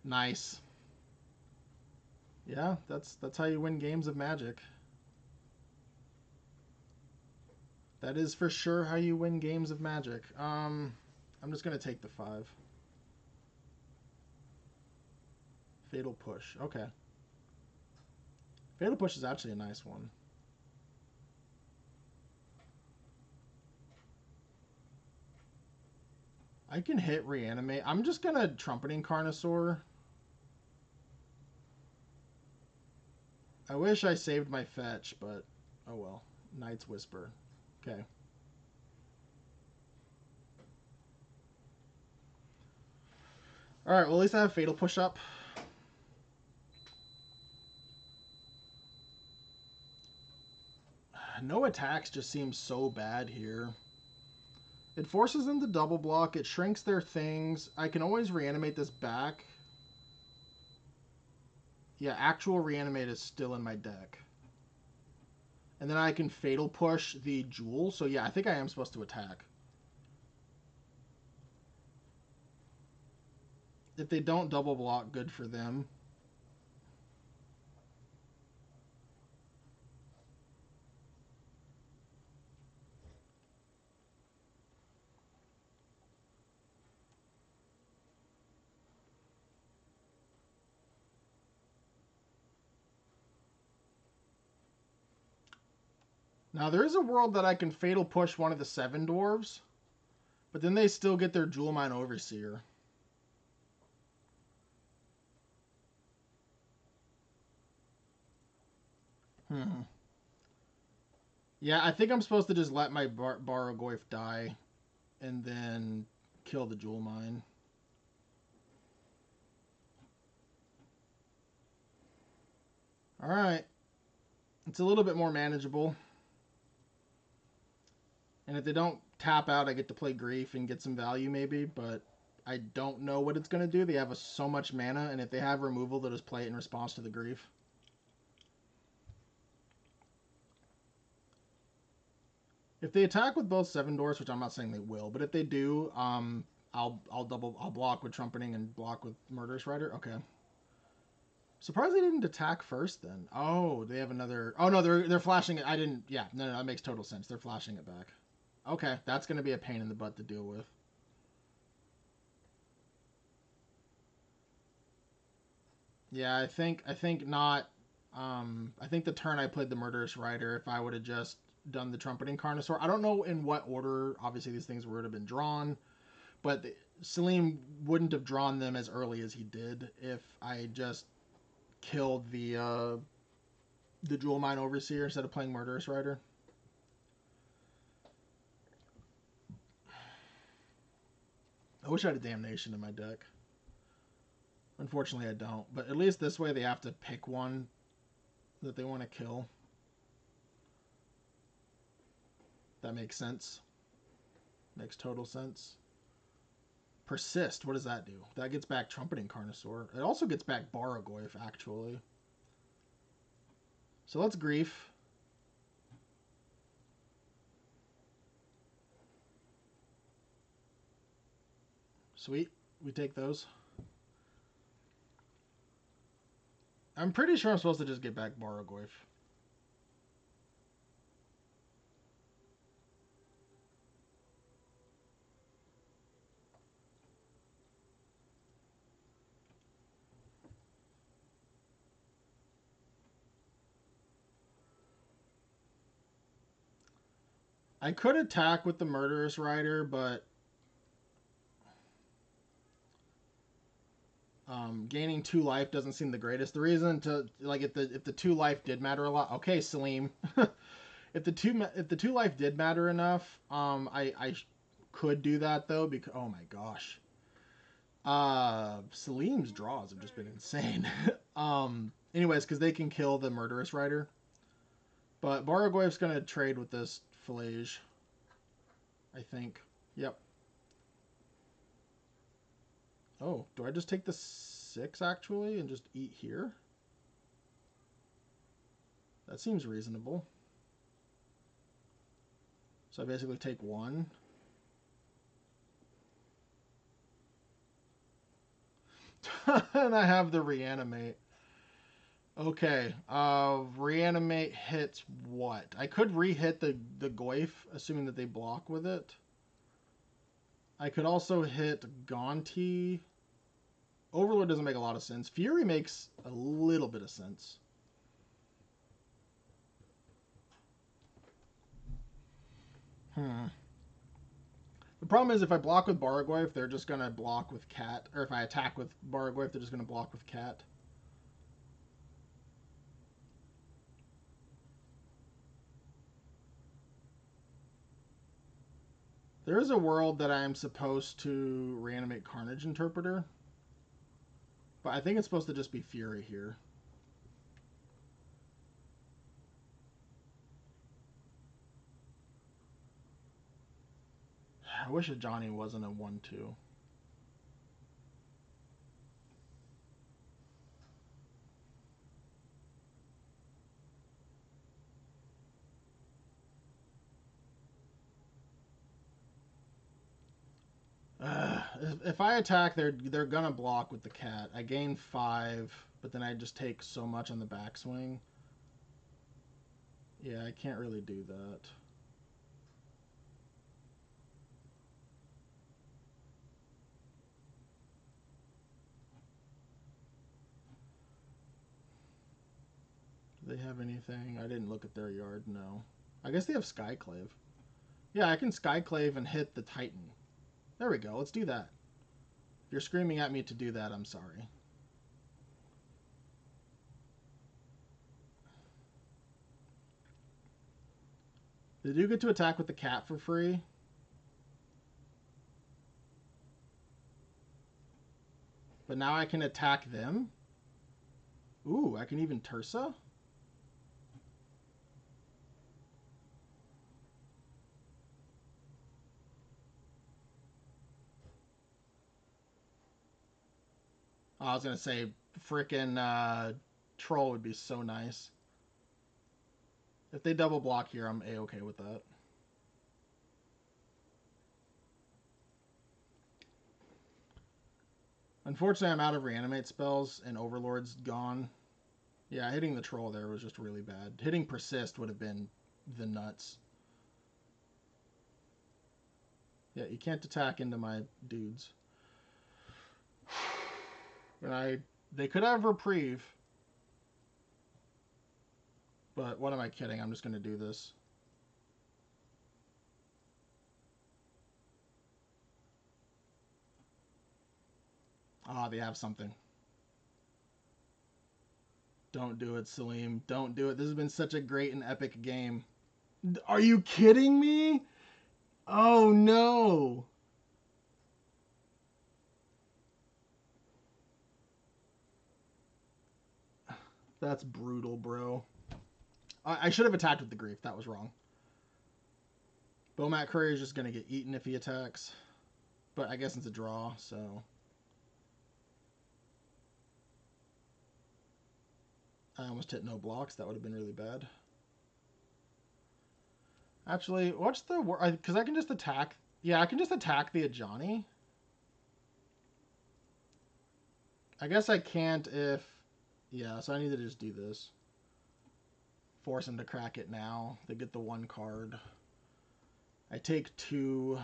Nice. Yeah, that's how you win games of Magic. That is for sure how you win games of Magic. I'm just gonna take the 5. Fatal Push. Okay. Fatal Push is actually a nice one. I can hit Reanimate. I'm just gonna Trumpeting Carnosaur. I wish I saved my fetch, but oh well. Knight's Whisper. Okay. Alright, well at least I have Fatal Push up. No attacks just seems so bad here. It forces them to double block. It shrinks their things. I can always reanimate this back. Yeah, actual reanimate is still in my deck. And then I can Fatal Push the Jewel. So yeah, I think I am supposed to attack. If they don't double block, good for them. Now, there is a world that I can Fatal Push one of the 7 dwarves, but then they still get their Jewel Mine Overseer. Yeah, I think I'm supposed to just let my Barrogoyf die and then kill the Jewel Mine. Alright. It's a little bit more manageable. And if they don't tap out, I get to play Grief and get some value maybe, but I don't know what it's going to do. They have so much mana, and if they have removal, they'll just play it in response to the Grief. If they attack with both 7 dwarfs, which I'm not saying they will, but if they do, I'll block with Trumpeting and block with Murderous Rider. Okay. Surprised they didn't attack first then. Oh, they have another. Oh no, they're flashing it. I didn't. Yeah, no, that makes total sense. They're flashing it back. Okay, that's gonna be a pain in the butt to deal with. Yeah, I think not. I think the turn I played the Murderous Rider, if I would have just done the Trumpeting Carnosaur, I don't know in what order. Obviously, these things would have been drawn, but Salim wouldn't have drawn them as early as he did if I just killed the Jewel Mine Overseer instead of playing Murderous Rider. I wish I had a Damnation in my deck. Unfortunately, I don't. But at least this way they have to pick one that they want to kill. That makes sense. Makes total sense. Persist. What does that do? That gets back Trumpeting Carnosaur. It also gets back Barragoyf, actually. So let's Grief. Sweet. We take those. I'm pretty sure I'm supposed to just get back Barragoyf. I could attack with the Murderous Rider, but gaining 2 life doesn't seem the greatest. The reason to like if the 2 life did matter a lot. Okay, Salim. if the 2 life did matter enough, I could do that though because oh my gosh. Salim's draws have just been insane. Anyways, because they can kill the Murderous Rider. But Barragoyf's gonna trade with this Filage. I think. Yep. Oh, do I just take the 6 actually and just eat here? That seems reasonable. So I basically take 1. And I have the Reanimate. Okay, Reanimate hits what? I could re-hit the Goyf, assuming that they block with it. I could also hit Gonti. Overlord doesn't make a lot of sense. Fury makes a little bit of sense. The problem is if I block with Barragoyf, they're just going to block with Cat. Or if I attack with Barragoyf, they're just going to block with Cat. There is a world that I am supposed to reanimate Carnage Interpreter. But I think it's supposed to just be Fury here. I wish a Johnny wasn't a 1-2. If I attack, they're gonna block with the Cat. I gain 5, but then I just take so much on the backswing. Yeah, I can't really do that. Do they have anything? I didn't look at their yard, no. I guess they have Skyclave. Yeah, I can Skyclave and hit the Titan. There we go, let's do that. If you're screaming at me to do that, I'm sorry. They do get to attack with the Cat for free. But now I can attack them. Ooh, I can even Tursa? Oh, I was gonna say, frickin' Troll would be so nice. If they double block here, I'm A-okay with that. Unfortunately, I'm out of reanimate spells and Overlord's gone. Yeah, hitting the troll there was just really bad. Hitting persist would have been the nuts. Yeah, you can't attack into my dudes. And they could have reprieve. But what am I kidding? I'm just going to do this. Ah, they have something. Don't do it, Salim. Don't do it. This has been such a great and epic game. Are you kidding me? Oh, no. That's brutal, bro. I should have attacked with the grief. That was wrong. Playmat Courier is just going to get eaten if he attacks. But I guess it's a draw, so... I almost hit no blocks. That would have been really bad. Actually, what's the... Because I can just attack... Yeah, I can just attack the Ajani. I guess I can't if... Yeah, so I need to just do this. Force him to crack it now. They get the one card. I take 2...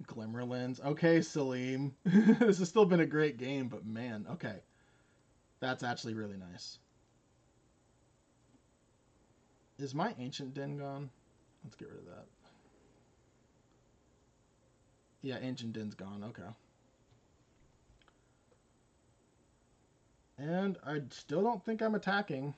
Glimmerlands. Okay, Salim. This has still been a great game, but man, okay. That's actually really nice. Is my Ancient Den gone? Let's get rid of that. Yeah, Ancient Den's gone. Okay. And I still don't think I'm attacking.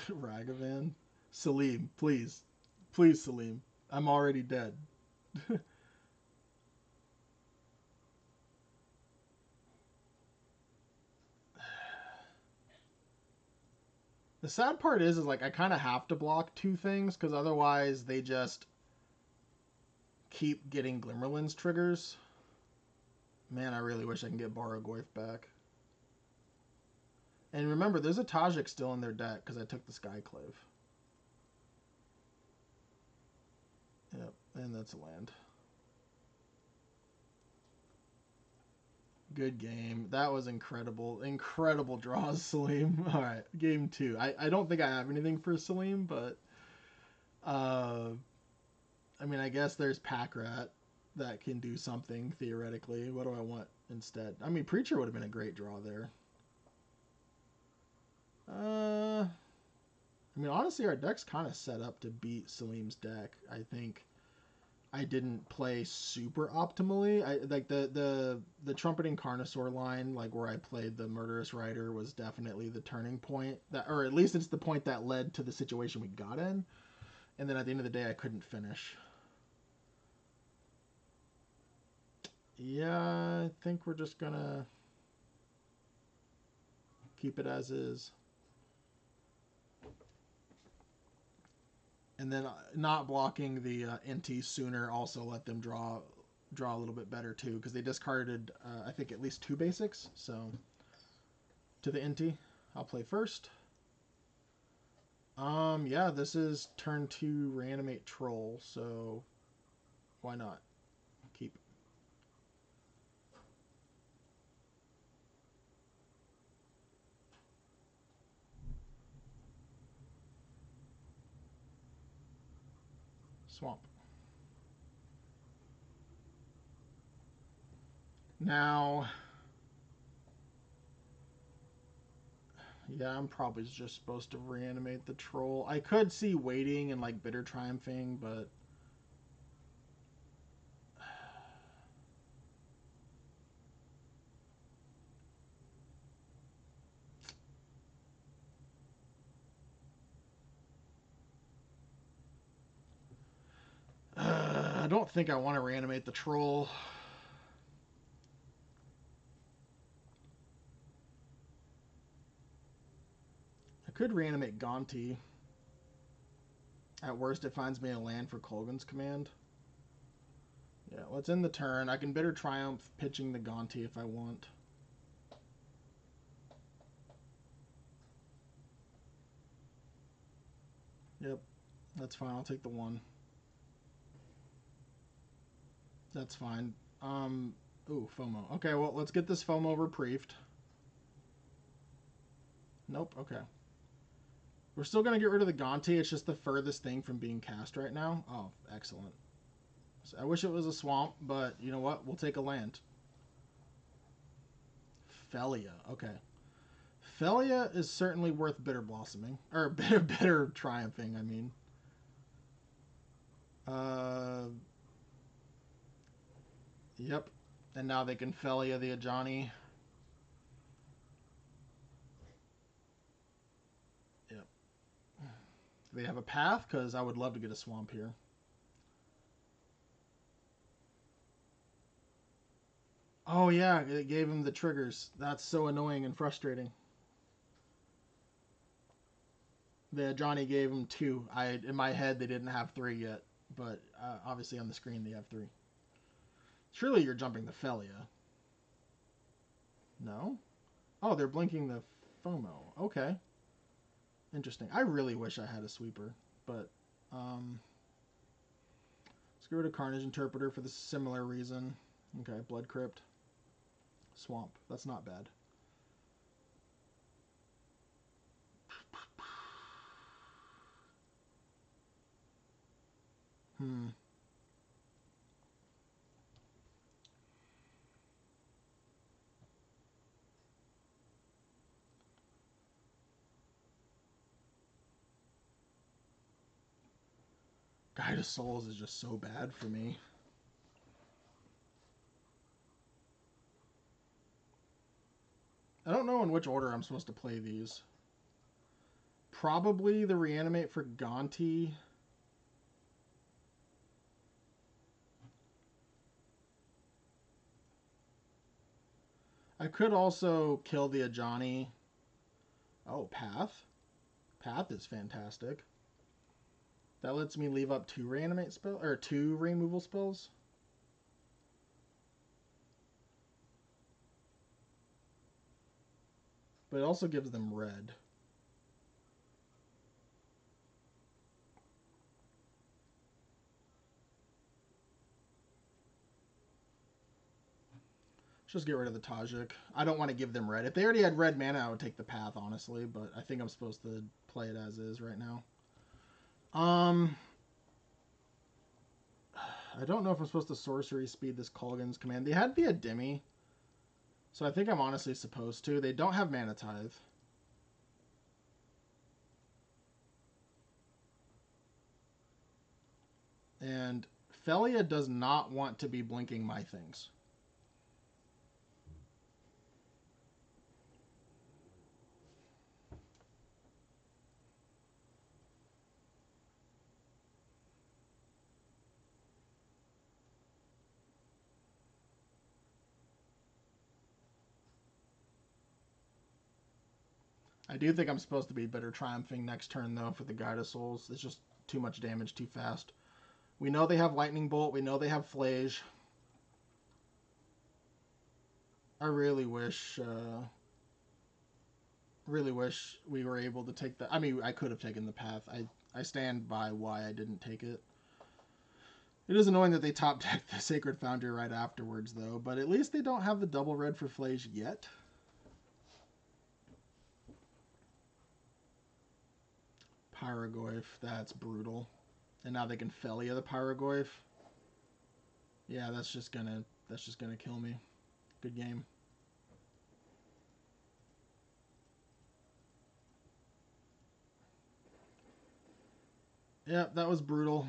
Ragavan. Salim, please. Please, Salim. I'm already dead. The sad part is like I kind of have to block 2 things because otherwise they just keep getting Glimmerlands triggers. Man, I really wish I can get Baragoyf back. And remember, there's a Tajik still in their deck because I took the Skyclave. Yep, and that's a land. Good game. That was incredible. Incredible draws, Salim. All right, game 2. I don't think I have anything for Salim, but... I mean, I guess there's Pack Rat that can do something, theoretically. What do I want instead? I mean, Preacher would have been a great draw there. I mean, honestly, our deck's kind of set up to beat Salim's deck. I think I didn't play super optimally. I like the Trumpeting Carnosaur line, like where I played the Murderous Rider, was definitely the turning point that, or at least it's the point that led to the situation we got in. And then at the end of the day, I couldn't finish. Yeah, I think we're just gonna keep it as is. And then not blocking the Inti sooner also let them draw a little bit better too, because they discarded I think at least 2 basics. So to the Inti, I'll play first. Yeah, this is turn 2 reanimate troll, so why not? Keep. Swamp. Now, yeah, I'm probably just supposed to reanimate the troll. I could see waiting and like bitter triumphing, but I don't think I want to reanimate the troll. I could reanimate Gonti. At worst, it finds me a land for Kolgan's command. Yeah, let's end the turn. I can bitter triumph pitching the Gonti if I want. Yep, that's fine. I'll take the 1. That's fine. Ooh, FOMO. Okay, well, let's get this FOMO reprieved. Nope, okay. We're still going to get rid of the Gonti. It's just the furthest thing from being cast right now. Oh, excellent. So I wish it was a swamp, but you know what? We'll take a land. Felia. Okay. Felia is certainly worth bitter blossoming. Or bitter triumphing, I mean. Yep. And now they can Felia the Ajani. Yep. Do they have a path? Because I would love to get a swamp here. Oh yeah, it gave him the triggers. That's so annoying and frustrating. The Johnny gave him 2. In my head they didn't have 3 yet, but obviously on the screen they have 3. Surely you're jumping the Felia. No? Oh, they're blinking the FOMO. Okay. Interesting. I really wish I had a sweeper, but let's get rid of Carnage Interpreter for the similar reason. Okay, Blood Crypt. Swamp. That's not bad. Hmm. Guide of Souls is just so bad for me. I don't know in which order I'm supposed to play these. Probably the Reanimate for Gonti. I could also kill the Ajani. Oh, Path. Path is fantastic. That lets me leave up 2 reanimate spell or 2 removal spells. But it also gives them red. Let's just get rid of the Tajik. I don't want to give them red. If they already had red mana, I would take the Path, honestly. But I think I'm supposed to play it as is right now. I don't know if I'm supposed to sorcery speed this Kolgan's command. They had the Ademi, so I think I'm honestly supposed to. They don't have Mana Tithe. And Felia does not want to be blinking my things. I do think I'm supposed to be better triumphing next turn, though, for the Guide of Souls. It's just too much damage too fast. We know they have Lightning Bolt. We know they have Flage. I really wish we were able to take the... I mean, I could have taken the Path. I stand by why I didn't take it. It is annoying that they top deck the Sacred Foundry right afterwards, though. But at least they don't have the double red for Flage yet. Pyrogoyf, that's brutal. And now they can Felia the Pyrogoyf. Yeah, that's just gonna kill me. Good game. Yeah, that was brutal.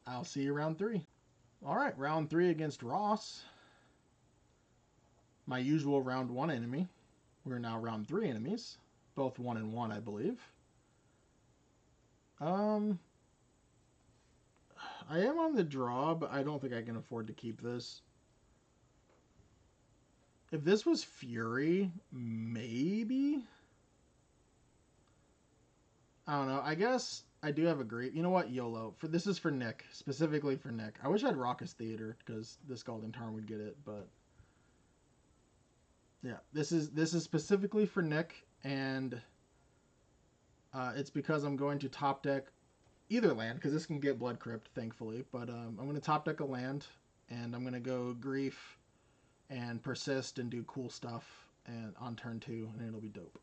I'll see you round 3. All right, round 3 against Ross. My usual round 1 enemy. We're now round 3 enemies. Both 1 and 1, I believe. I am on the draw, but I don't think I can afford to keep this. If this was Fury, maybe? I don't know. I guess I do have a great... You know what? YOLO. This is for Nick. Specifically for Nick. I wish I had Raucous Theater, because this Golden Tarn would get it, but... Yeah, this is specifically for Nick, and it's because I'm going to top deck either land because this can get Blood Crypt, thankfully. But I'm going to top deck a land, and I'm going to go Grief and Persist and do cool stuff and on turn 2, and it'll be dope.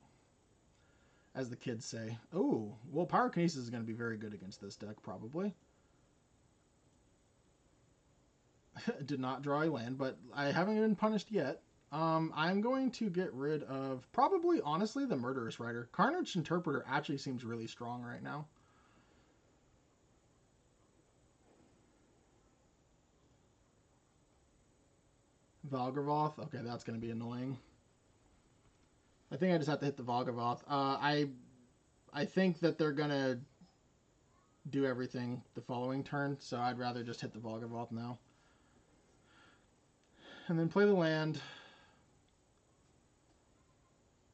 As the kids say. Oh, well, Pyrokinesis is going to be very good against this deck, probably. Did not draw a land, but I haven't been punished yet. I'm going to get rid of, probably, honestly, the Murderous Rider. Carnage Interpreter actually seems really strong right now. Valgarvoth. Okay, that's going to be annoying. I think I just have to hit the Valgarvoth. I think that they're going to do everything the following turn, so I'd rather just hit the Valgarvoth now. And then play the land.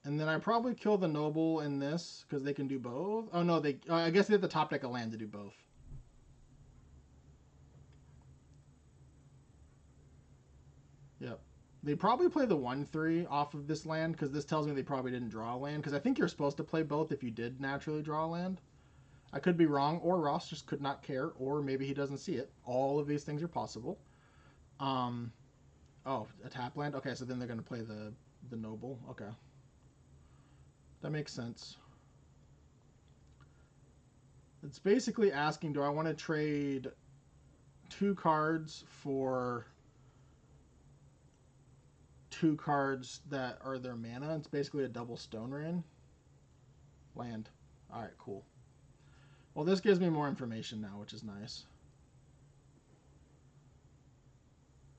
And then I probably kill the Noble in this, because they can do both. Oh, no, I guess they have the top deck of land to do both. Yep. They probably play the 1/3 off of this land, because this tells me they probably didn't draw a land, because I think you're supposed to play both if you did naturally draw a land. I could be wrong, or Ross just could not care, or maybe he doesn't see it. All of these things are possible. Oh, a tap land? Okay, so then they're going to play the Noble. Okay. That makes sense. It's basically asking, do I want to trade 2 cards for 2 cards that are their mana? It's basically a double Stone Rain. Land. Alright, cool. Well, this gives me more information now, which is nice.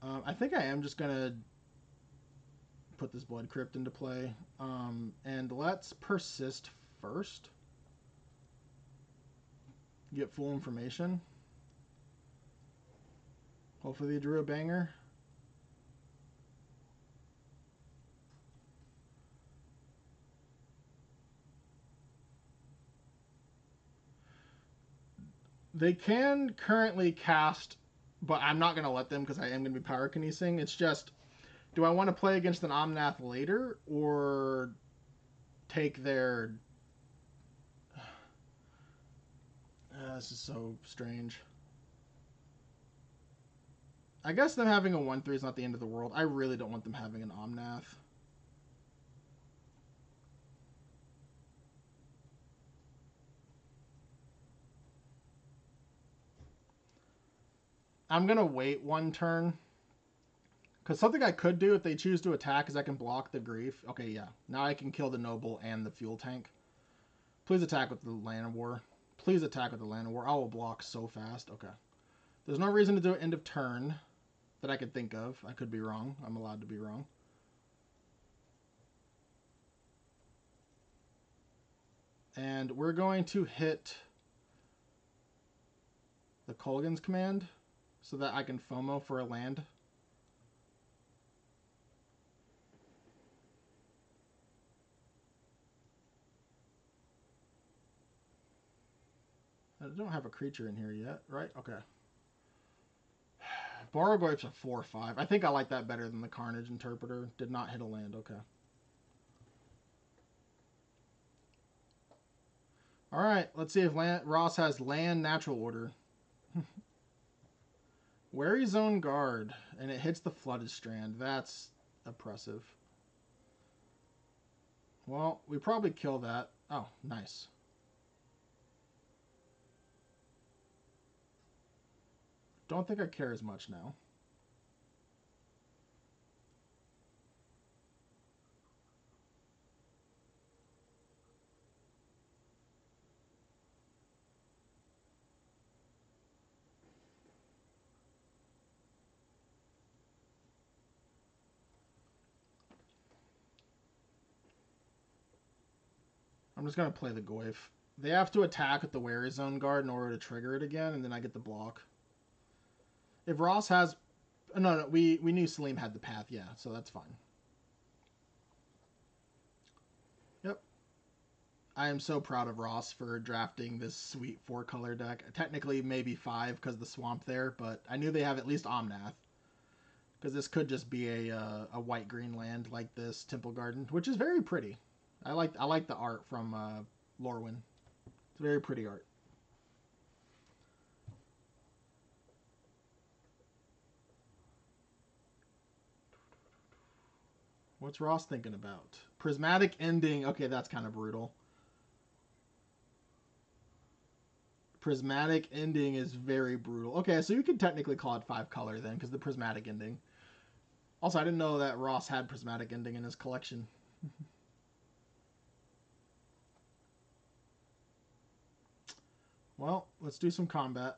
I think I am just going to put this Blood Crypt into play. And let's Persist first. Get full information. Hopefully they drew a banger. They can currently cast, but I'm not going to let them because I am going to be Pyrokinesing. It's just, do I want to play against an Omnath later or take their... this is so strange. I guess them having a 1/3 is not the end of the world. I really don't want them having an Omnath. I'm going to wait 1 turn. Because something I could do if they choose to attack is I can block the Grief. Okay, yeah. Now I can kill the Noble and the Fuel Tank. Please attack with the Llanowar. Please attack with the Llanowar. I will block so fast. Okay. There's no reason to do it end of turn that I could think of. I could be wrong. I'm allowed to be wrong. And we're going to hit the Kolaghan's command so that I can FOMO for a land. I don't have a creature in here yet, right? Okay. Borrogoyf's a 4/5. I think I like that better than the Carnage Interpreter. Did not hit a land. Okay. All right. Let's see if Ross has land natural order. Wary Zone Guard, and it hits the Flooded Strand. That's oppressive. Well, we probably kill that. Oh, nice. Don't think I care as much now. I'm just going to play the Goyf. They have to attack with the Wary Zone Guard in order to trigger it again, and then I get the block. If Ross has... No, we knew Salim had the path, yeah, so that's fine. Yep. I am so proud of Ross for drafting this sweet 4-color deck. Technically, maybe 5 because of the swamp there, but I knew they have at least Omnath. because this could just be a white-green land like this Temple Garden, which is very pretty. I like the art from Lorwyn. It's very pretty art. What's Ross thinking about? Prismatic ending. Okay, that's kind of brutal. Prismatic ending is very brutal. Okay, so you could technically call it 5-color then, because the prismatic ending. Also, I didn't know that Ross had prismatic ending in his collection. Well, let's do some combat.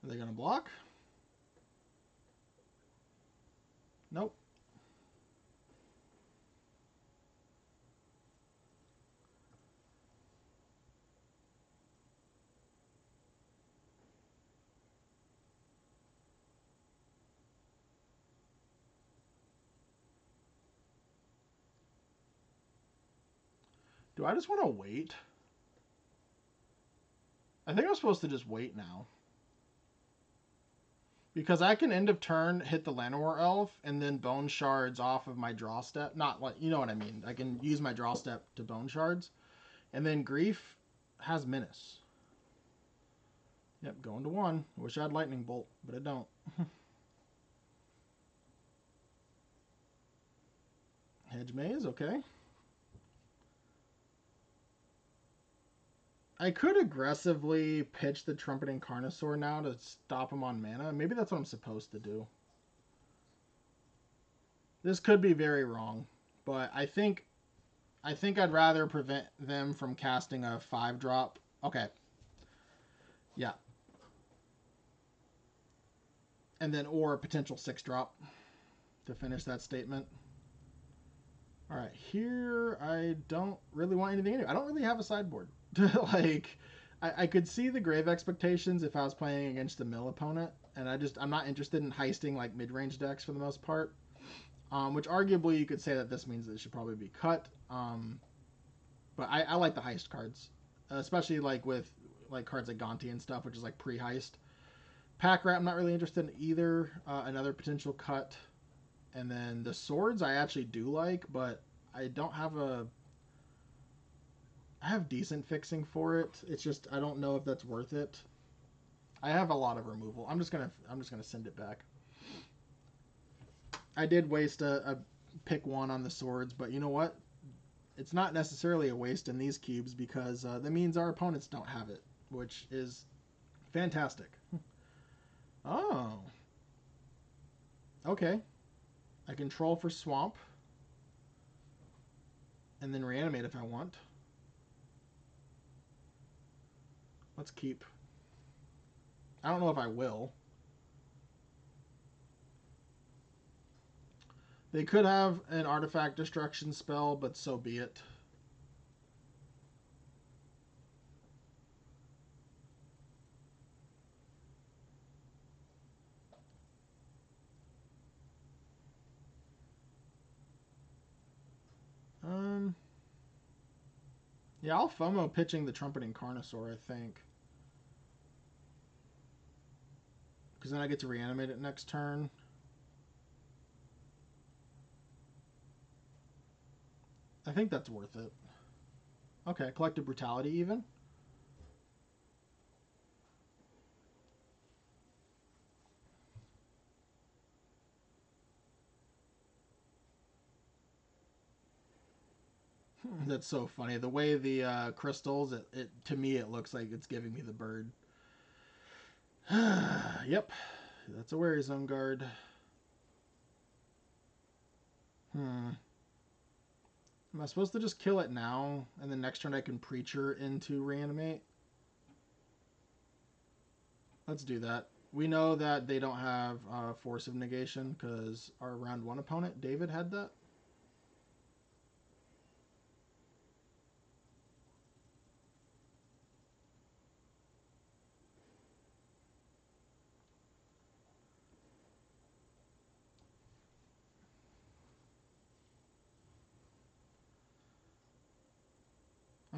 Are they going to block? Nope. Do I just want to wait? I think I'm supposed to just wait now. Because I can end of turn hit the Llanowar Elf and then Bone Shards off of my draw step. Not like, you know what I mean. I can use my draw step to Bone Shards. And then Grief has Menace. Yep, going to 1. I wish I had Lightning Bolt, but I don't. Hedge Maze, okay. I could aggressively pitch the Trumpeting Carnosaur now to stop him on mana. Maybe that's what I'm supposed to do. This could be very wrong, but I think I'd rather prevent them from casting a 5-drop. Okay. Yeah. And then, or a potential 6-drop to finish that statement. All right, here I don't really want anything anyway. I don't really have a sideboard. Like, I could see the Grave Expectations if I was playing against a mill opponent, and I'm not interested in heisting like mid-range decks for the most part. Which arguably you could say that this means that it should probably be cut. But I like the heist cards, especially like with like cards like Gonti and stuff, which is like pre-heist. Pack Rat, I'm not really interested in either. Another potential cut. And then the swords I actually do like, but I don't have I have decent fixing for it. It's just I don't know if that's worth it. I have a lot of removal. I'm just gonna send it back. I did waste a pick 1 on the swords, but you know what? It's not necessarily a waste in these cubes because that means our opponents don't have it, which is fantastic. Oh. Okay. I control for swamp. And then reanimate if I want. Let's keep. I don't know if I will. They could have an artifact destruction spell, but so be it. Yeah, I'll FOMO pitching the Trumpeting Carnosaur, I think. Because then I get to reanimate it next turn. I think that's worth it. Okay, Collective Brutality even. That's so funny. The way the crystals, it to me it looks like it's giving me the bird. Yep, that's a Weary Zone Guard. Am I supposed to just kill it now, and then next turn I can Preacher into Reanimate? Let's do that. We know that they don't have Force of Negation, because our round 1 opponent, David, had that.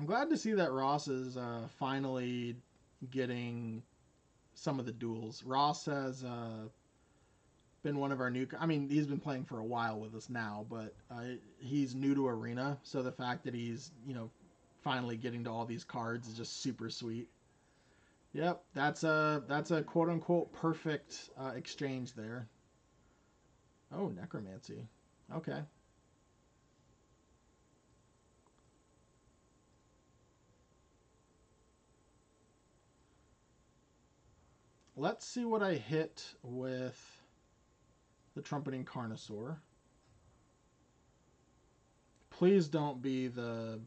I'm glad to see that Ross is finally getting some of the duels. Ross has been one of our new. I mean, he's been playing for a while with us now, but he's new to Arena, so the fact that he's finally getting to all these cards is just super sweet. Yep, that's a quote unquote perfect exchange there. Oh, necromancy. Okay. Let's see what I hit with the trumpeting carnosaur. Please don't be the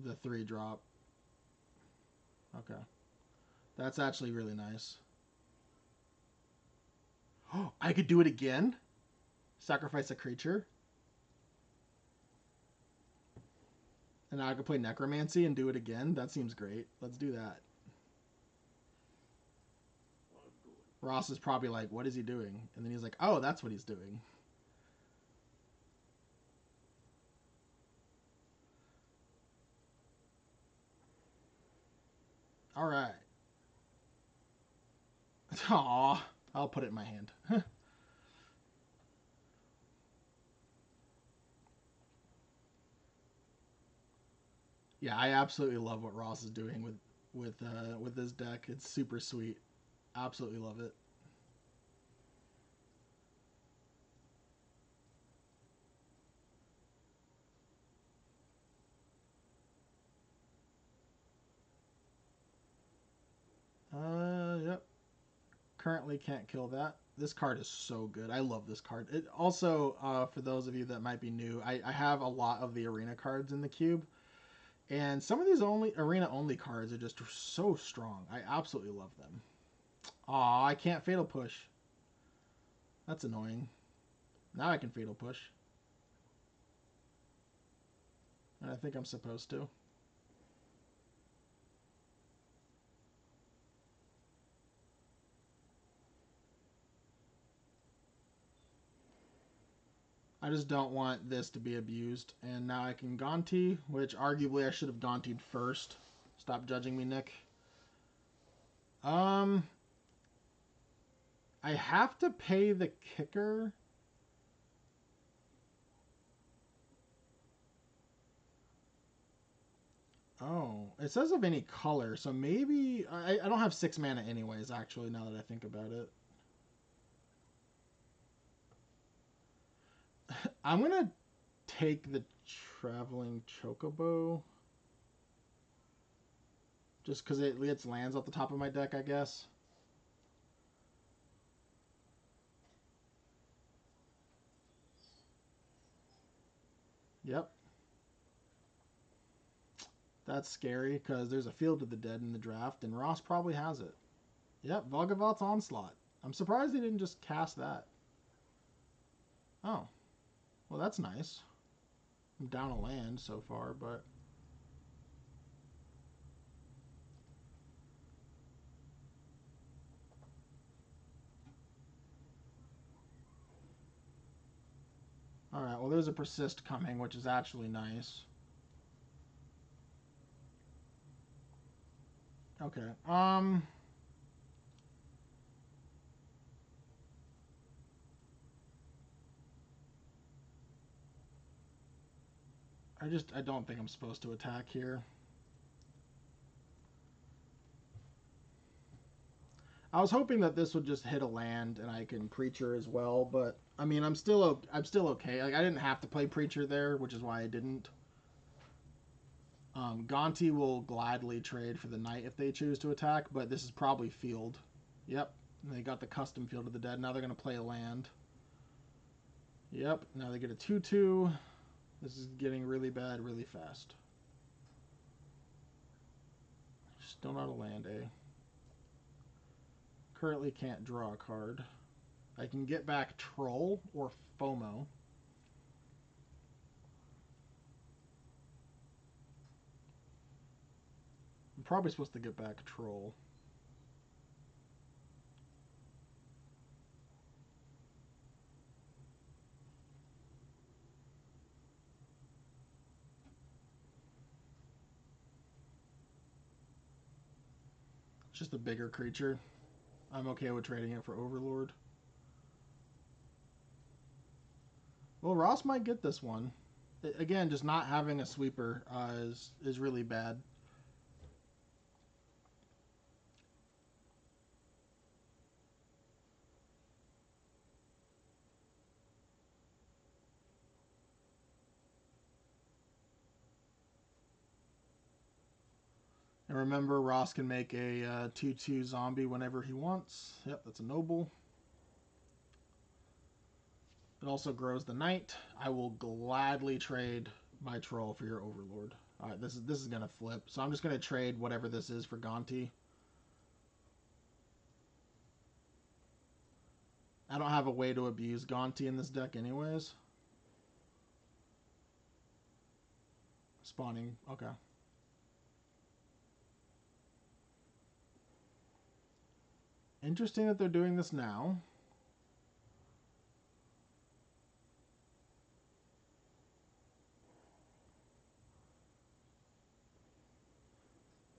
3-drop. Okay. That's actually really nice. Oh, I could do it again? Sacrifice a creature? And now I could play necromancy and do it again? That seems great. Let's do that. Ross is probably like, what is he doing? And then he's like, oh, that's what he's doing. All right. Aw, I'll put it in my hand. Yeah, I absolutely love what Ross is doing with this deck. It's super sweet. Absolutely love it. Yep. Currently can't kill that. This card is so good. I love this card. It also, for those of you that might be new, I have a lot of the arena cards in the cube, and some of these only arena only cards are just so strong. I absolutely love them. Aw, I can't fatal push. That's annoying. Now I can fatal push. And I think I'm supposed to. I just don't want this to be abused. And now I can Gonti, which arguably I should have Gontied first. Stop judging me, Nick. Um, I have to pay the kicker. Oh, it says of any color, so maybe I don't have 6 mana anyways. Actually, now that I think about it, I'm gonna take the traveling chocobo just because it gets lands off the top of my deck, I guess. Yep, that's scary because there's a Field of the Dead in the draft, and Ross probably has it. Yep, Vagavelt's Onslaught. I'm surprised they didn't just cast that. Oh, well, that's nice. I'm down a land so far, but all right. Well, there's a persist coming, which is actually nice. Okay. I don't think I'm supposed to attack here. I was hoping that this would just hit a land and I can Preacher as well, but I mean I'm still okay. Like I didn't have to play Preacher there, which is why I didn't. Gonti will gladly trade for the Knight if they choose to attack, but this is probably Field. Yep, and they got the custom Field of the Dead. Now they're gonna play a land. Yep, now they get a 2/2. This is getting really bad really fast. Still not a land, eh? Currently can't draw a card. I can get back Troll or FOMO. I'm probably supposed to get back Troll. Just a bigger creature. I'm okay with trading it for Overlord. Well, Ross might get this one. Again, just not having a sweeper is really bad. And remember, Ross can make a 2/2 zombie whenever he wants. Yep, that's a noble. It also grows the knight. I will gladly trade my troll for your overlord. All right, this is gonna flip. So I'm just gonna trade whatever this is for Gonti. I don't have a way to abuse Gonti in this deck, anyways. Spawning. Okay. Interesting that they're doing this now.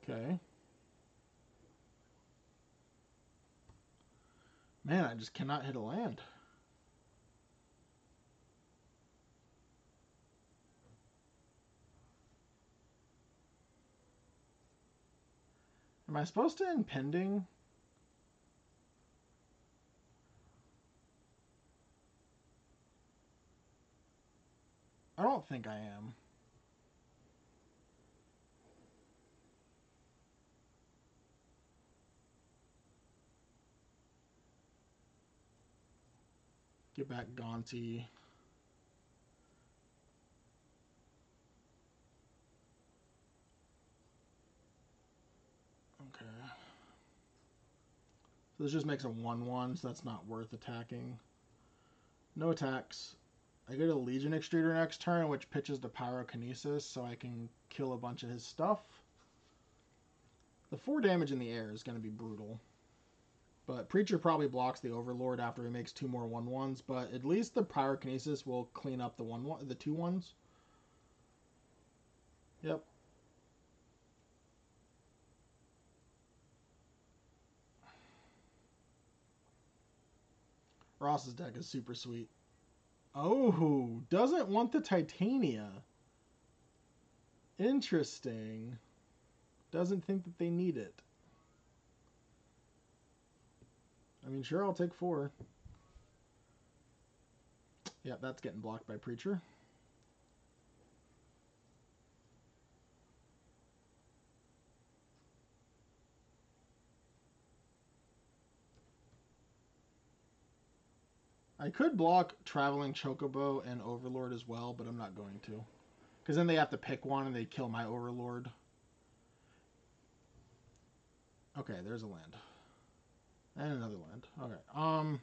Okay. Man, I just cannot hit a land. Am I supposed to impending? I don't think I am. Get back Gonti. Okay. So this just makes a 1/1, so that's not worth attacking. No attacks. I get a Legion Extruder next turn, which pitches to Pyrokinesis, so I can kill a bunch of his stuff. The 4 damage in the air is going to be brutal. But Preacher probably blocks the Overlord after he makes 2 more 1/1s, but at least the Pyrokinesis will clean up the 2/1s. Yep. Ross's deck is super sweet. Oh, doesn't want the Titania. Interesting. Doesn't think that they need it. I mean, sure, I'll take 4. Yeah, that's getting blocked by Preacher. I could block Traveling Chocobo and Overlord as well, but I'm not going to. Because then they have to pick one and they kill my Overlord. Okay, there's a land. And another land. Okay.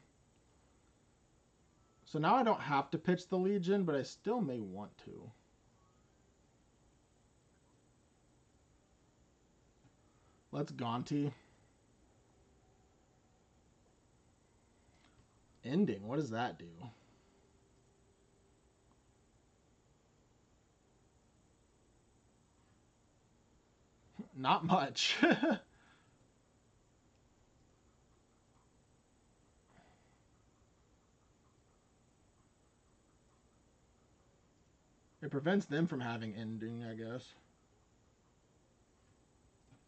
So now I don't have to pitch the Legion, but I still may want to. Let's Gonti. Ending. What does that do? Not much. It prevents them from having ending, I guess.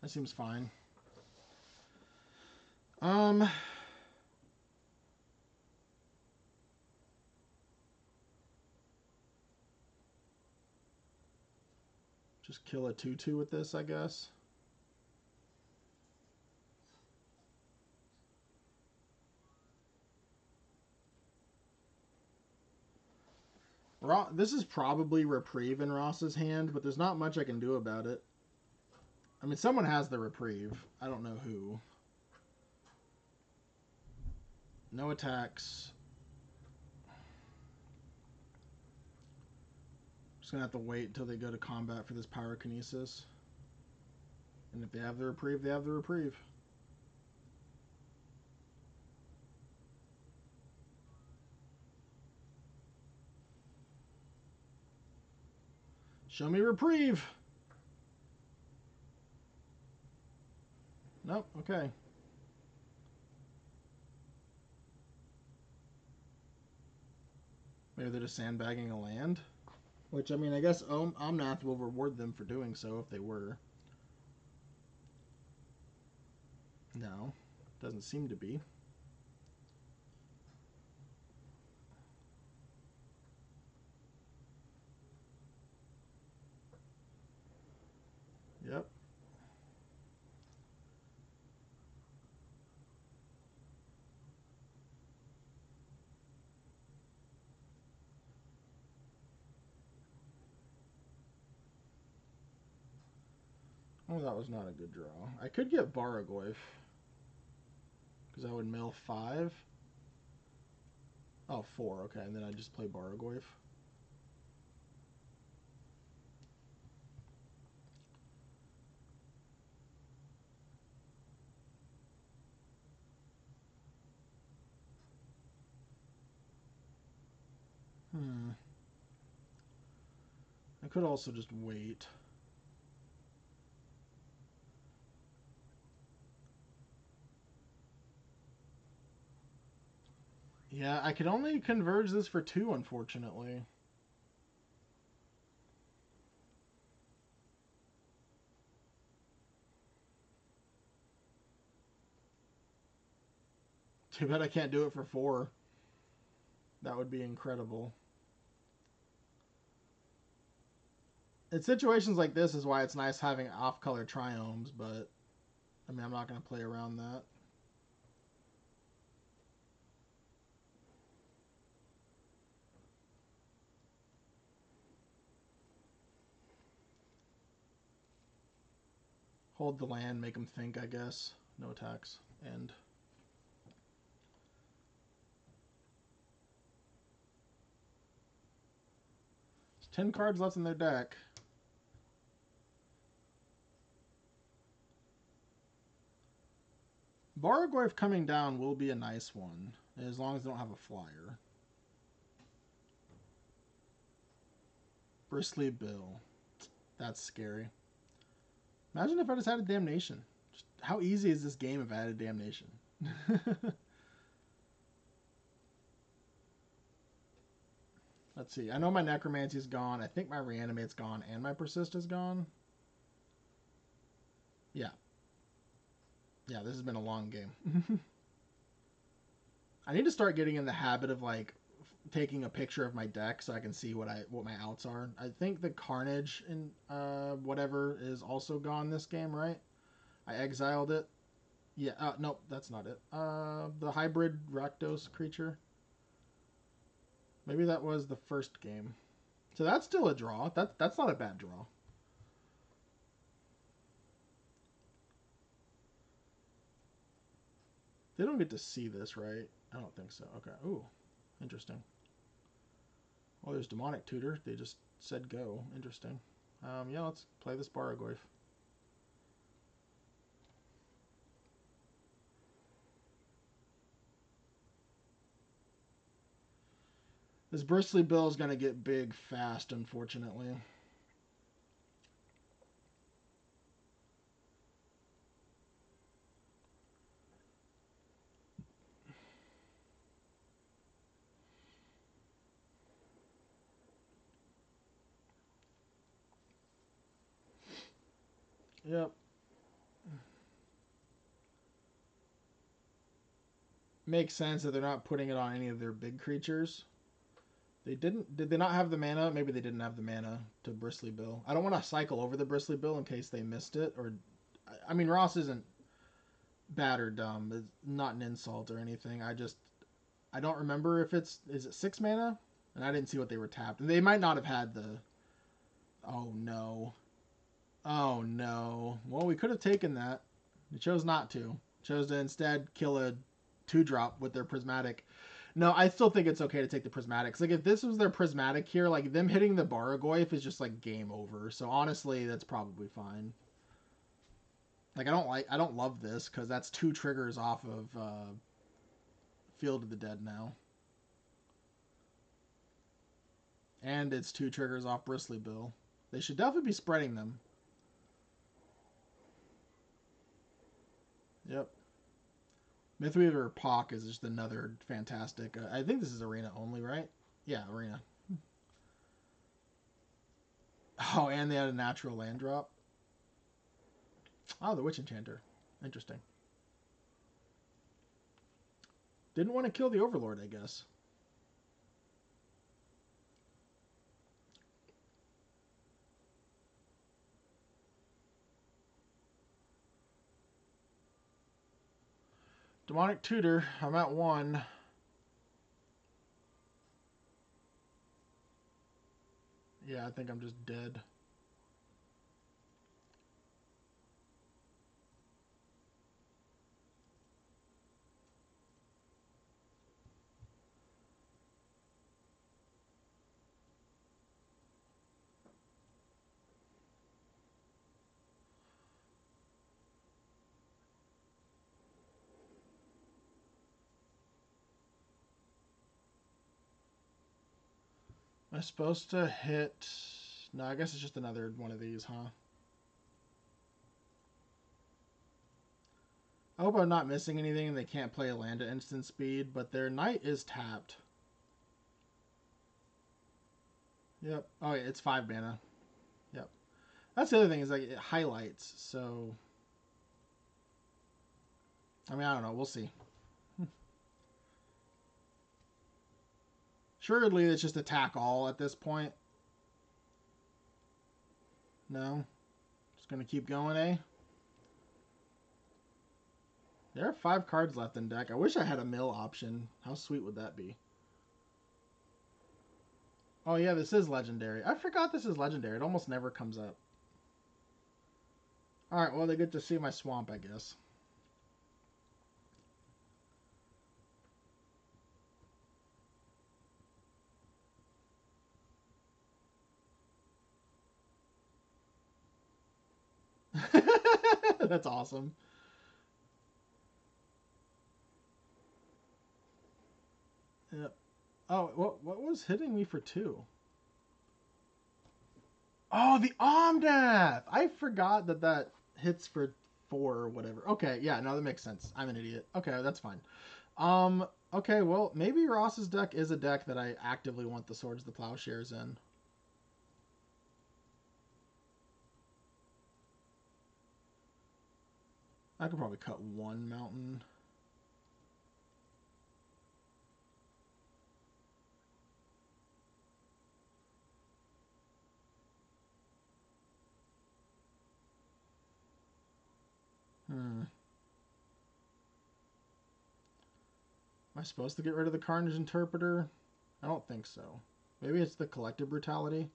That seems fine. Just kill a 2/2 with this, I guess. This is probably Reprieve in Ross's hand, but there's not much I can do about it. I mean, someone has the Reprieve. I don't know who. No attacks. Just gonna have to wait until they go to combat for this Pyrokinesis. And if they have the Reprieve, they have the Reprieve. Show me Reprieve! Nope. Okay. Maybe they're just sandbagging a land. Which, I mean, I guess Omnath will reward them for doing so if they were. No. Doesn't seem to be. Yep. Oh, that was not a good draw. I could get Baragoyf. Because I would mill 5. Oh, 4. Okay, and then I just play Baragoyf. I could also just wait. Yeah, I could only converge this for 2, unfortunately. Too bad I can't do it for 4. That would be incredible. In situations like this is why it's nice having off-color triomes, but I mean, I'm not going to play around that. Hold the land, make them think, I guess. No attacks. End. There's 10 cards left in their deck. Baragoyf coming down will be a nice one, as long as they don't have a flyer. Bristly Bill. That's scary. Imagine if I just had a Damnation. Just how easy is this game if I had a Damnation? Let's see. I know my Necromancy's gone. I think my Reanimate's gone and my Persist is gone. Yeah. Yeah, this has been a long game. I need to start getting in the habit of like taking a picture of my deck so I can see what my outs are. I think the Carnage in whatever is also gone this game, right? I exiled it. Yeah, nope, that's not it. The hybrid Rakdos creature. Maybe that was the first game. So that's still a draw. That's not a bad draw. They don't get to see this, right? I don't think so. Okay. Ooh, interesting. Well, there's Demonic Tutor. They just said go. Interesting. Yeah, let's play this Baragoyf. This Bristly Bill is going to get big fast, unfortunately. Yep. Makes sense that they're not putting it on any of their big creatures. They didn't. Did they not have the mana? Maybe they didn't have the mana to Bristly Bill. I don't want to cycle over the Bristly Bill in case they missed it. Or, I mean, Ross isn't bad or dumb. It's not an insult or anything. I don't remember if is it 6 mana, and I didn't see what they were tapped. And they might not have had the. Oh no. Oh no. Well, we could have taken that. We chose not to. Chose to instead kill a 2-drop with their prismatic. No, I still think it's okay to take the prismatics. Like if this was their prismatic here, like them hitting the Baragoyf is just like game over. So honestly, that's probably fine. Like I don't love this because that's 2 triggers off of Field of the Dead now, and it's 2 triggers off Bristly Bill. They should definitely be spreading them. Yep. Mythweaver Pock is just another fantastic. I think this is arena only, right? Yeah, arena. Oh, and they had a natural land drop. Oh, the Witch Enchanter. Interesting. Didn't want to kill the Overlord, I guess. Demonic Tutor. I'm at 1. Yeah, I think I'm just dead. Am I supposed to hit... No, I guess it's just another one of these, huh? I hope I'm not missing anything and they can't play a land at instant speed, but their knight is tapped. Yep. Oh, yeah, it's 5 mana. Yep. That's the other thing, is like it highlights, so... I mean, I don't know. We'll see. Surely it's just attack all at this point. No? Just gonna keep going, eh? There are 5 cards left in deck. I wish I had a mill option. How sweet would that be? Oh yeah, this is legendary. I forgot this is legendary. It almost never comes up. Alright, well, they get to see my swamp, I guess. That's awesome. Yep. Oh, what was hitting me for 2? Oh, the Omnath! I forgot that hits for 4 or whatever. Okay, yeah, no, that makes sense. I'm an idiot. Okay, that's fine. Okay, well, maybe Ross's deck is a deck that I actively want the Swords of the Plowshares in. I could probably cut 1 mountain. Hmm. Am I supposed to get rid of the Carnage Interpreter? I don't think so. Maybe it's the Collective Brutality.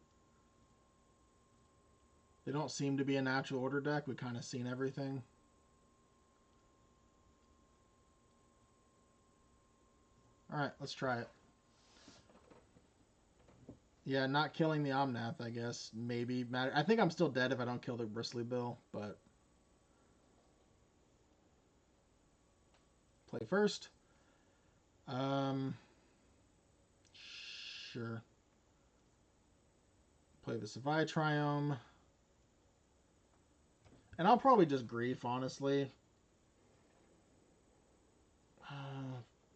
They don't seem to be a natural order deck. We kind of seen everything. Alright, let's try it. Yeah, not killing the Omnath, I guess. Maybe matter. I think I'm still dead if I don't kill the Bristly Bill, but... Play first. Sure. Play the Savai Triome. And I'll probably just grief, honestly.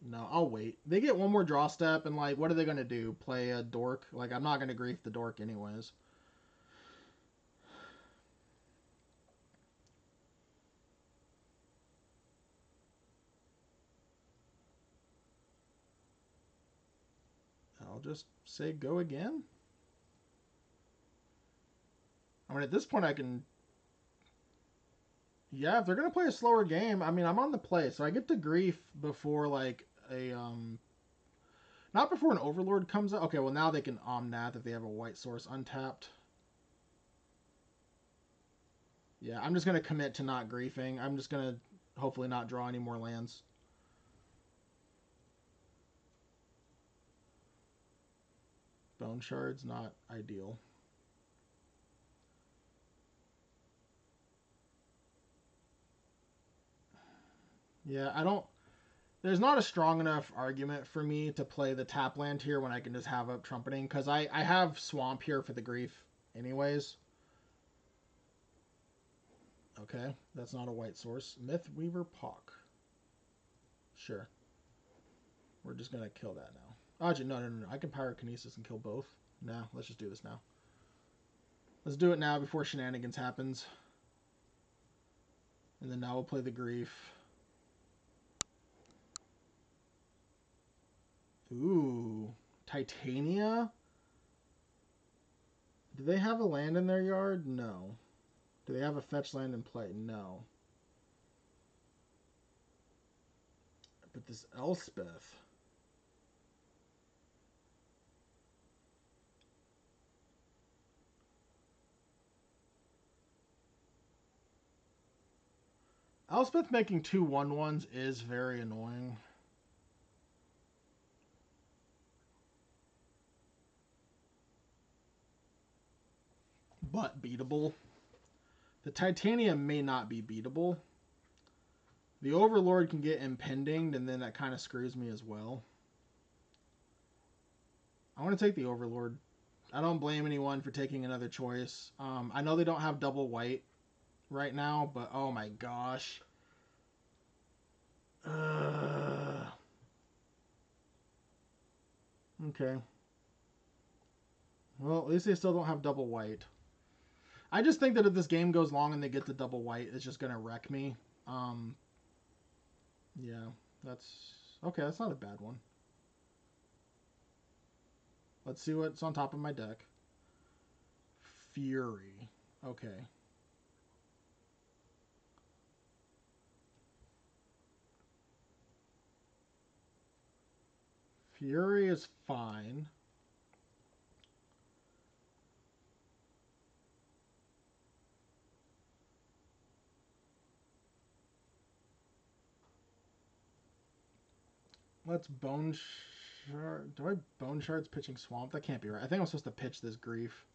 No, I'll wait. They get one more draw step, and, like, what are they going to do? Play a Dork? Like, I'm not going to grief the Dork anyways. I'll just say go again. I mean, at this point, I can... Yeah, if they're going to play a slower game, I mean, I'm on the play, so I get to grief before, like, a, not before an Overlord comes out. Okay, well, now they can Omnath if they have a white source untapped. Yeah, I'm just going to commit to not griefing. I'm just going to hopefully not draw any more lands. Bone Shards, not ideal. Yeah, I don't... There's not a strong enough argument for me to play the tap land here when I can just have up Trumpeting, because I have Swamp here for the grief anyways. Okay, that's not a white source. Myth Weaver Pock. Sure. We're just going to kill that now. Oh, no. I can Pyrokinesis and kill both. No, let's just do this now. Let's do it now before shenanigans happens. And then now we'll play the Grief. Ooh. Titania? Do they have a land in their yard? No. Do they have a fetch land in play? No. But this Elspeth... Elspeth making 2 1/1s is very annoying. But beatable. The Titanium may not be beatable. The Overlord can get impending, and then that kind of screws me as well. I want to take the Overlord. I don't blame anyone for taking another choice. I know they don't have double white right now, but oh my gosh. Okay. Well, at least they still don't have double white. I just think that if this game goes long and they get to double white, it's just going to wreck me. Yeah, that's... Okay, that's not a bad one. Let's see what's on top of my deck. Fury. Okay. Fury is fine. Let's Bone Shard. Do I Bone Shards pitching Swamp? That can't be right. I think I'm supposed to pitch this Grief.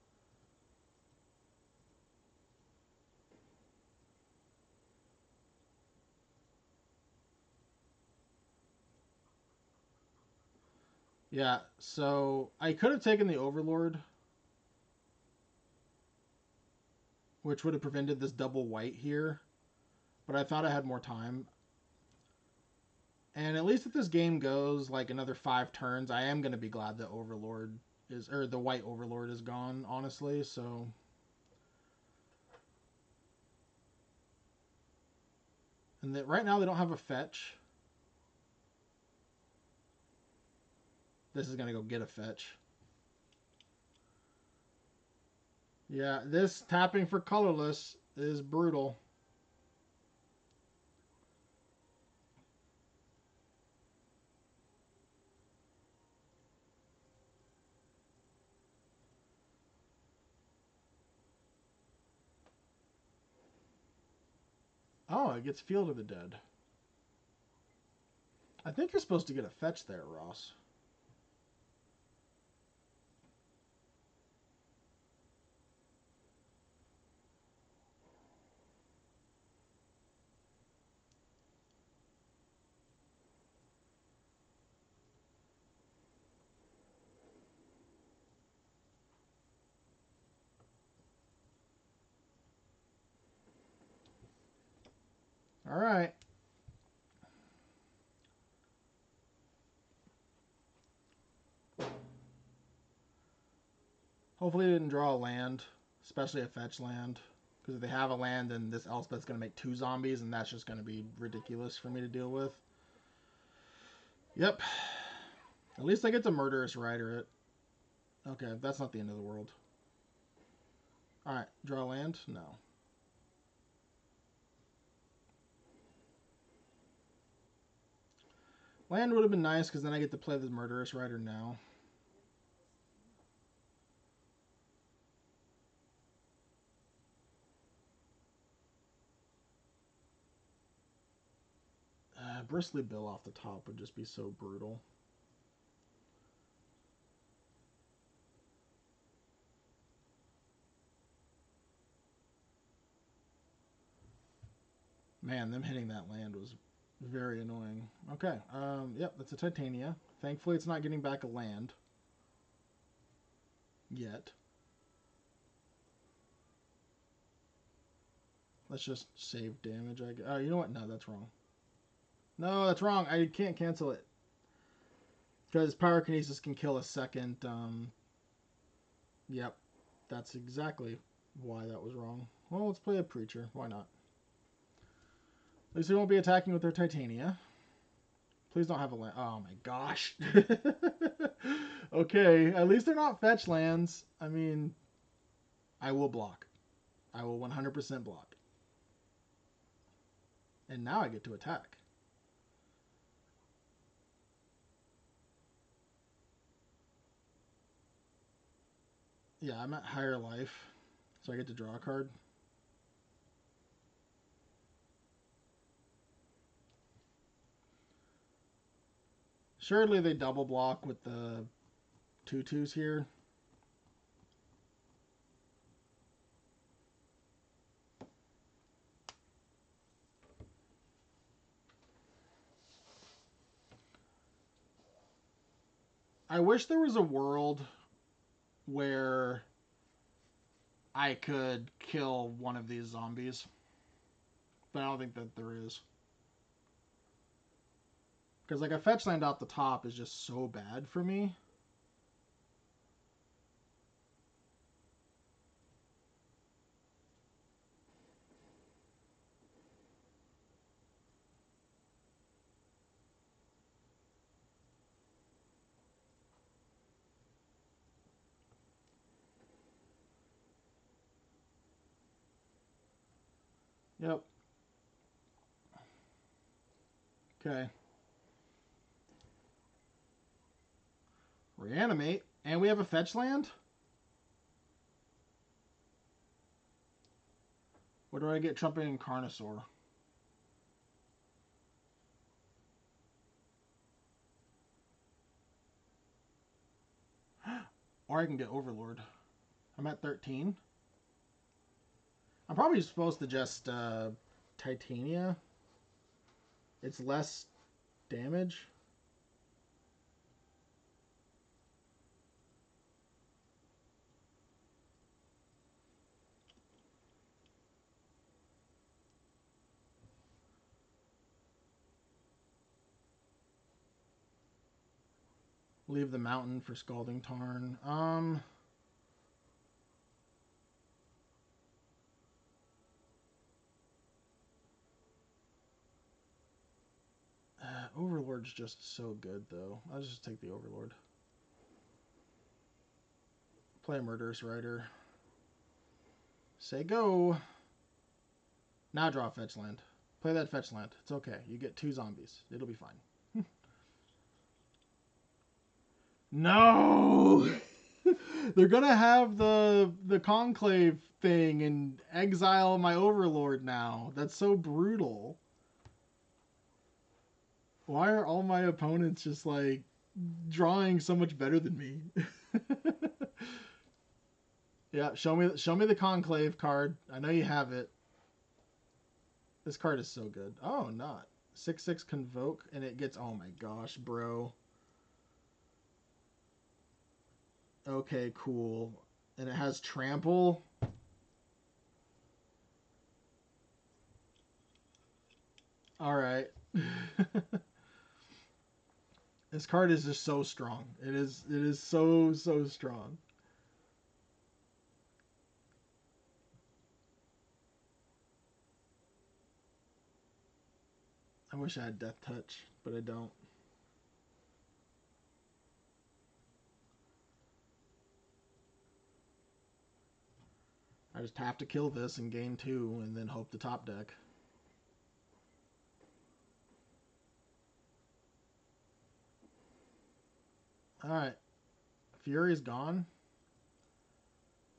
Yeah, so I could have taken the Overlord, which would have prevented this double white here, but I thought I had more time. And at least if this game goes like another 5 turns, I am going to be glad that Overlord is, or the white Overlord is gone, honestly, so... And that right now they don't have a fetch. This is going to go get a fetch. Yeah, this tapping for colorless is brutal. Oh, it gets Field of the Dead. I think you're supposed to get a fetch there, Ross. All right. Hopefully they didn't draw a land, especially a fetch land. Because if they have a land, then this Elspeth's going to make 2 zombies, and that's just going to be ridiculous for me to deal with. Yep. At least I get to Murderous Rider it. Okay, that's not the end of the world. Alright, draw land? No. Land would have been nice, because then I get to play the Murderous Rider now. Bristly Bill off the top would just be so brutal. Man, them hitting that land was very annoying. Okay, yep, that's a Titania. Thankfully, it's not getting back a land. Yet. Let's just save damage. Oh, you know what? No, that's wrong. No, that's wrong. I can't cancel it. Because Pyrokinesis can kill a second. Yep. That's exactly why that was wrong. Well, let's play a Preacher. Why not? At least we won't be attacking with their Titania. Please don't have a land. Oh my gosh. Okay, at least they're not fetch lands. I mean, I will block. I will 100% block. And now I get to attack. Yeah, I'm at higher life, so I get to draw a card. Surely they double block with the 2/2s here. I wish there was a world where I could kill one of these zombies, but I don't think that there is. Because like a fetch land out the top is just so bad for me. Yep. Okay. Reanimate. And we have a fetch land? What do I get trumping in Carnosaur? Or I can get Overlord. I'm at 13. I'm probably supposed to just Titania. It's less damage. Leave the mountain for Scalding Tarn. Overlord's just so good, though. I'll just take the Overlord. Play a Murderous Rider. Say go. Now draw a fetch land. Play that fetch land. It's okay. You get 2 zombies. It'll be fine. No! They're gonna have the conclave thing and exile my Overlord now. That's so brutal. Why are all my opponents just like drawing so much better than me? Yeah, show me the conclave card. I know you have it. This card is so good. Oh, not 6/6 convoke, and it gets. Oh my gosh, bro. Okay, cool. And it has trample. All right. This card is just so strong. It is so strong. I wish I had Death Touch, but I don't. I just have to kill this and gain 2 and then hope to top deck. Alright. Fury's gone.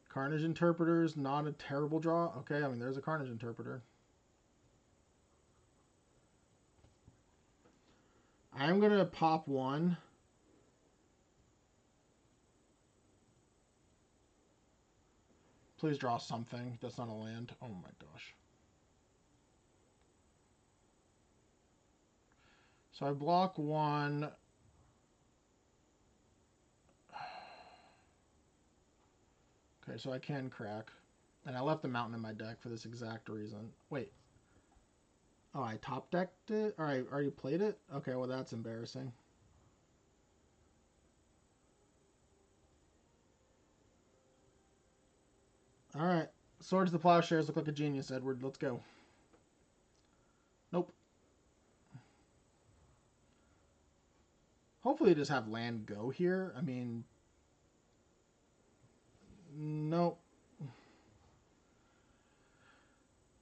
Carnage Interpreter's not a terrible draw. Okay, I mean, there's a Carnage Interpreter. I'm going to pop 1. Please draw something. That's not a land. Oh my gosh. So I block 1. Okay, so I can crack. And I left the mountain in my deck for this exact reason. Wait. Oh, I top decked it? Or I already played it? Okay, well that's embarrassing. Alright. Swords to Plowshares look like a genius, Edward. Let's go. Nope. Hopefully just have land go here. I mean... Nope.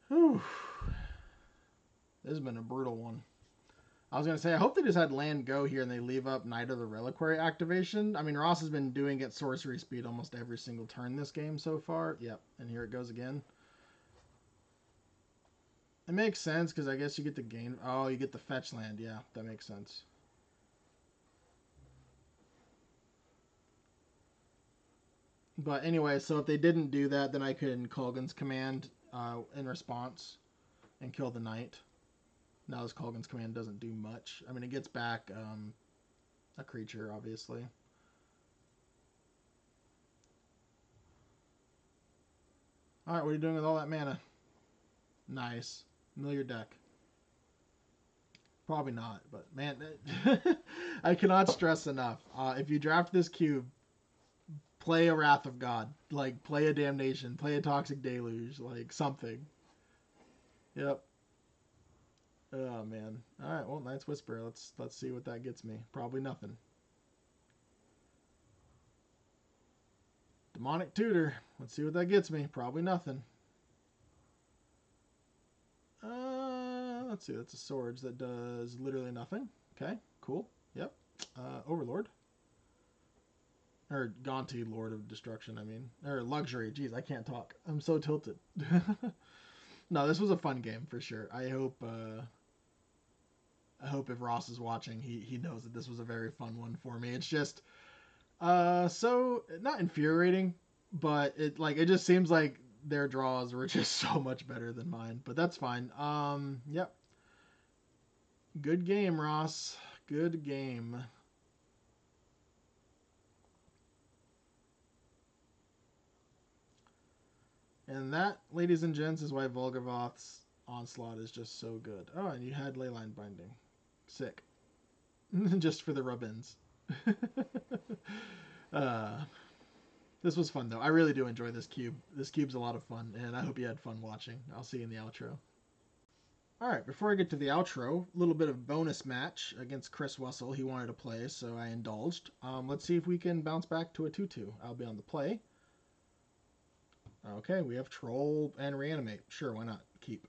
Whew. This has been a brutal one. I was going to say, I hope they just had land go here and they leave up Knight of the Reliquary activation. I mean, Ross has been doing it sorcery speed almost every single turn this game so far. Yep, and here it goes again. It makes sense because I guess you get the gain. Oh, you get the fetch land. Yeah, that makes sense. But anyway, so if they didn't do that, then I could Kolgan's command in response and kill the knight. Now this Kolgan's command doesn't do much. I mean, it gets back a creature, obviously. Alright, what are you doing with all that mana? Nice. Mill your deck. Probably not, but man, I cannot stress enough. If you draft this cube, play a Wrath of God. Like, play a Damnation. Play a Toxic Deluge. Like, something. Yep. Oh, man. Alright, well, Knight's Whisper. Let's see what that gets me. Probably nothing. Demonic Tutor. Let's see what that gets me. Probably nothing. Let's see. That's a Swords that does literally nothing. Okay, cool. Yep. Overlord. Or Gonti, Lord of Destruction, I mean. Or Luxury. Jeez, I can't talk. I'm so tilted. No, this was a fun game for sure. I hope if Ross is watching, he knows that this was a very fun one for me. It's just so not infuriating, but it just seems like their draws were just so much better than mine. But that's fine. Yep. Good game, Ross. Good game. And that, ladies and gents, is why Volgavoth's Onslaught is just so good. Oh, and you had Leyline Binding. Sick. Just for the rub-ins. This was fun, though. I really do enjoy this cube. This cube's a lot of fun, and I hope you had fun watching. I'll see you in the outro. Alright, before I get to the outro, a little bit of bonus match against Chris Wessel. He wanted to play, so I indulged. Let's see if we can bounce back to a 2-2. I'll be on the play. Okay, we have Troll and Reanimate. Sure, why not? Keep.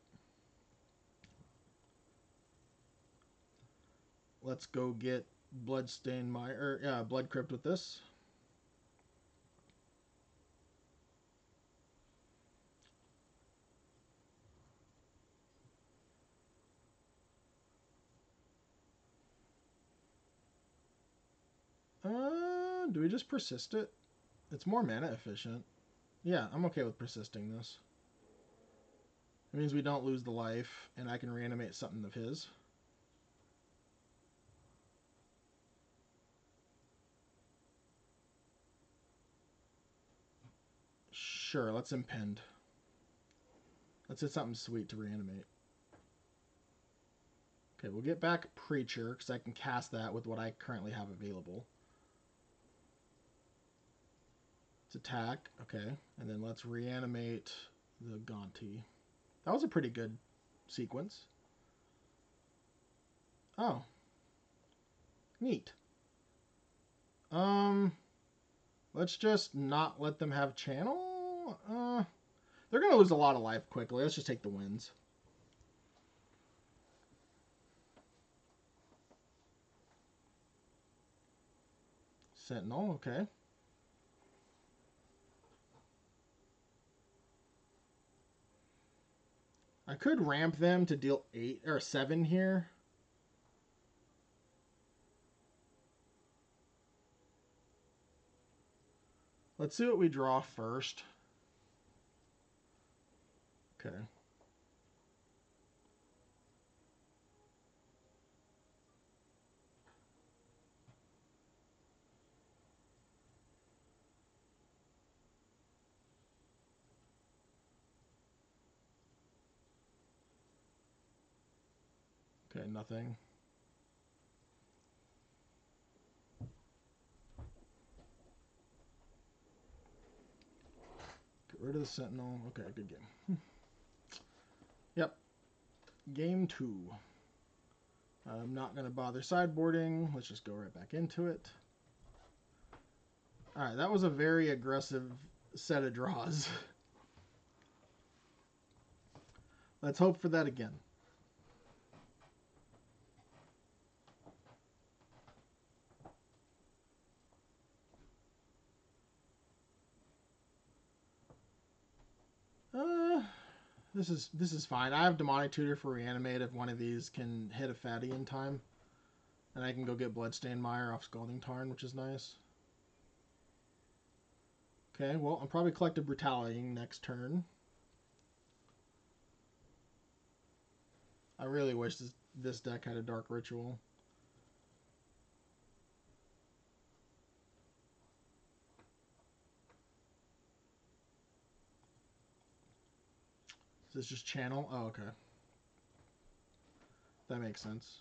Let's go get Bloodstained Mire, Blood Crypt with this. Do we just persist it? It's more mana efficient. Yeah, I'm okay with persisting this. It means we don't lose the life, and I can reanimate something of his. Sure, let's impend. Let's hit something sweet to reanimate. Okay, we'll get back Preacher, because I can cast that with what I currently have available. Let's attack. Okay, and then let's reanimate the Gonti. That was a pretty good sequence. Oh. Neat. Let's just not let them have channel. They're going to lose a lot of life quickly. Let's just take the wins. Sentinel, okay. I could ramp them to deal 8 or 7 here. Let's see what we draw first. Okay. Okay, nothing. Get rid of the Sentinel. Okay, good game. Yep. Game 2. I'm not going to bother sideboarding. Let's just go right back into it. Alright, that was a very aggressive set of draws. Let's hope for that again. This is fine. I have Demonic Tutor for Reanimate if one of these can hit a fatty in time. And I can go get Bloodstained Mire off Scalding Tarn, which is nice. Okay, well, I'm probably Collective Brutality next turn. I really wish this deck had a Dark Ritual. Is this just channel? Oh, okay. That makes sense.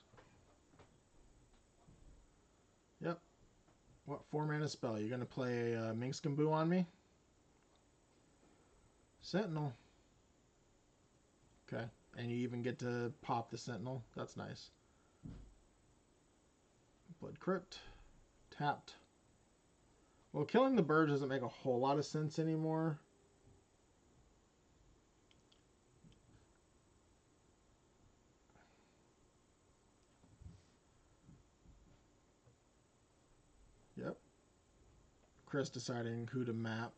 Yep. What 4-mana spell? You're going to play Minskamboo on me? Sentinel. Okay. And you even get to pop the Sentinel. That's nice. Blood Crypt. Tapped. Well, killing the birds doesn't make a whole lot of sense anymore. Yep. Chris deciding who to map.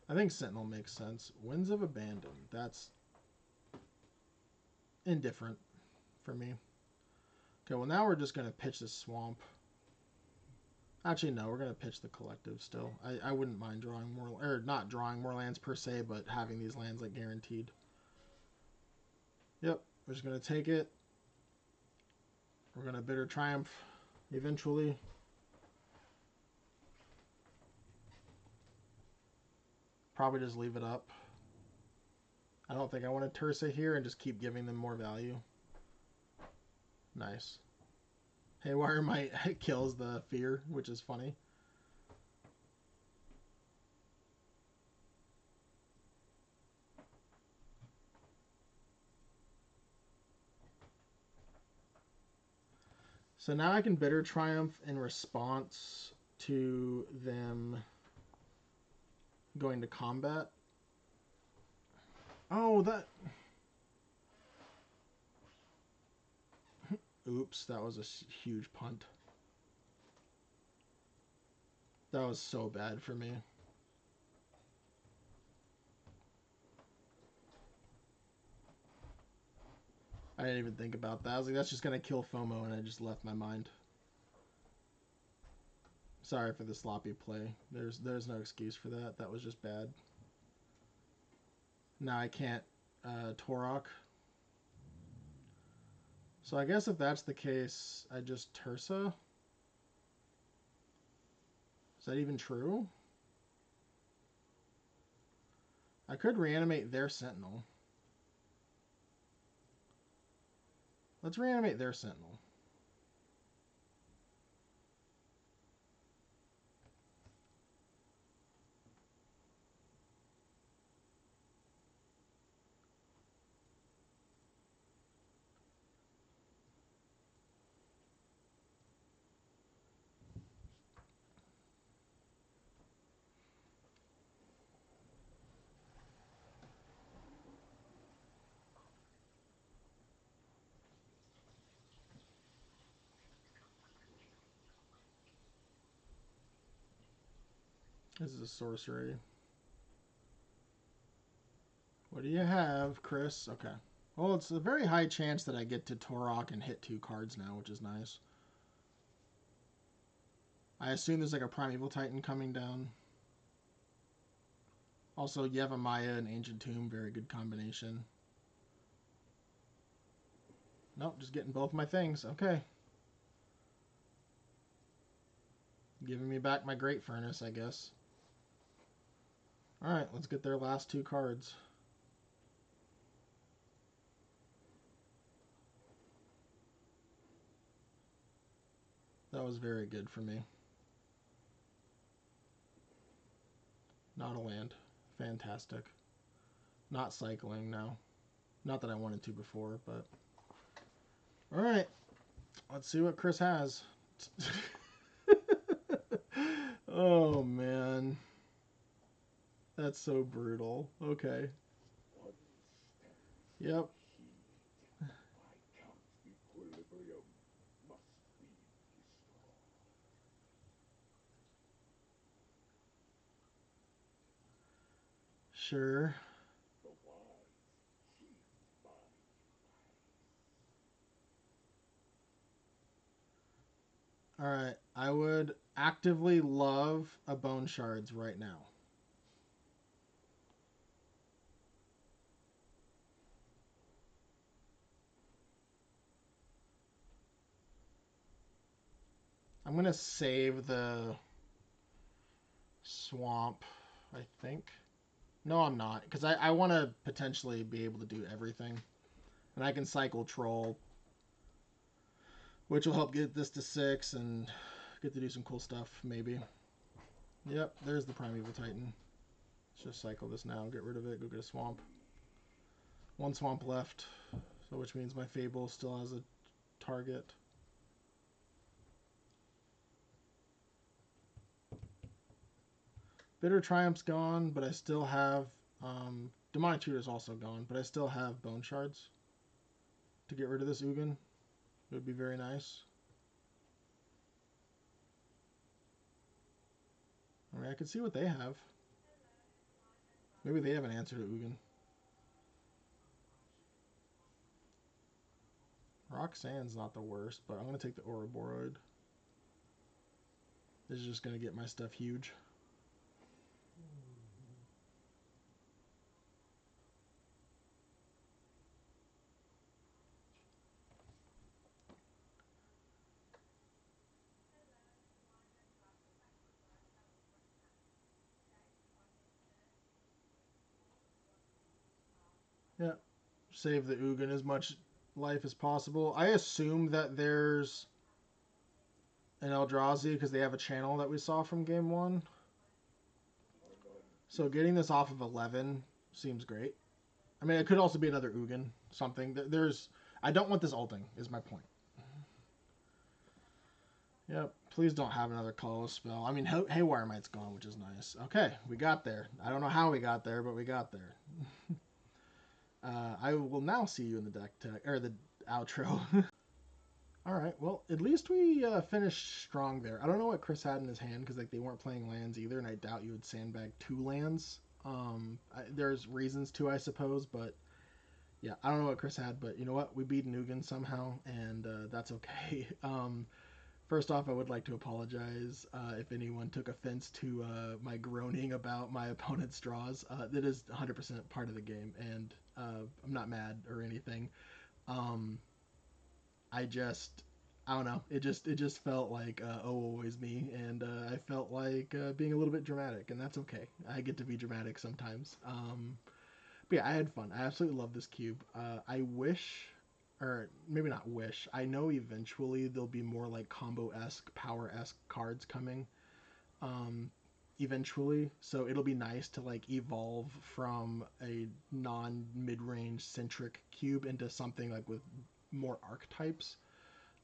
I think Sentinel makes sense. Winds of Abandon. That's indifferent for me. Okay, well now we're just going to pitch this Swamp. Actually, no, we're going to pitch the Collective still. I wouldn't mind drawing more, or not drawing more lands per se, but having these lands like guaranteed. Yep, we're just going to take it. We're going to Bitter Triumph eventually. Probably just leave it up. I don't think I want to Tersa here and just keep giving them more value. Nice. Haywire Might kills the fear, which is funny. So now I can Bitter Triumph in response to them going to combat. Oh, that... Oops, that was a huge punt. That was so bad for me. I didn't even think about that. I was like, that's just going to kill FOMO, and I just left my mind. Sorry for the sloppy play. There's no excuse for that. That was just bad. Now I can't Torok. So I guess if that's the case, I just Tersa. Is that even true? I could reanimate their Sentinel. Let's reanimate their Sentinel. This is a sorcery. What do you have, Chris? Okay. Well, it's a very high chance that I get to Torok and hit 2 cards now, which is nice. I assume there's like a Primeval Titan coming down. Also, Yevamaya and Ancient Tomb, very good combination. Nope, just getting both my things. Okay. Giving me back my Great Furnace, I guess. Alright, let's get their last 2 cards. That was very good for me. Not a land. Fantastic. Not cycling now. Not that I wanted to before, but... Alright. Let's see what Chris has. Oh, man. That's so brutal. Okay. Yep. Sure. Alright. I would actively love a Bone Shards right now. I'm going to save the swamp, I think. No, I'm not, because I want to potentially be able to do everything. And I can cycle Troll, which will help get this to 6 and get to do some cool stuff, maybe. Yep, there's the Primeval Titan. Let's just cycle this now, get rid of it, go get a swamp. One swamp left, so which means my Fable still has a target. Bitter Triumph's gone, but I still have... Demonic Tutor's also gone, but I still have Bone Shards to get rid of this Ugin. It would be very nice. I mean, I can see what they have. Maybe they have an answer to Ugin. Roxanne's not the worst, but I'm going to take the Ouroboros. This is just going to get my stuff huge. Yeah, save the Ugin as much life as possible. I assume that there's an Eldrazi because they have a channel that we saw from game 1. So getting this off of 11 seems great. I mean, it could also be another Ugin, something. I don't want this ulting, is my point. Yep, please don't have another colorless spell. I mean, Haywire Might's gone, which is nice. Okay, we got there. I don't know how we got there, but we got there. I will now see you in the deck tech, or the outro. Alright, well, at least we finished strong there. I don't know what Chris had in his hand, because like they weren't playing lands either, and I doubt you would sandbag 2 lands. There's reasons to, I suppose, but yeah, I don't know what Chris had, but you know what? We beat Nugan somehow, and that's okay. First off, I would like to apologize if anyone took offense to my groaning about my opponent's draws. That is 100% part of the game, and I'm not mad or anything. I don't know. It just felt like always me, and I felt like being a little bit dramatic, and that's okay. I get to be dramatic sometimes. But yeah, I had fun. I absolutely love this cube. I wish, or maybe not wish. I know eventually there'll be more like combo-esque, power-esque cards coming. Eventually, so it'll be nice to like evolve from a non-mid-range centric cube into something like with more archetypes.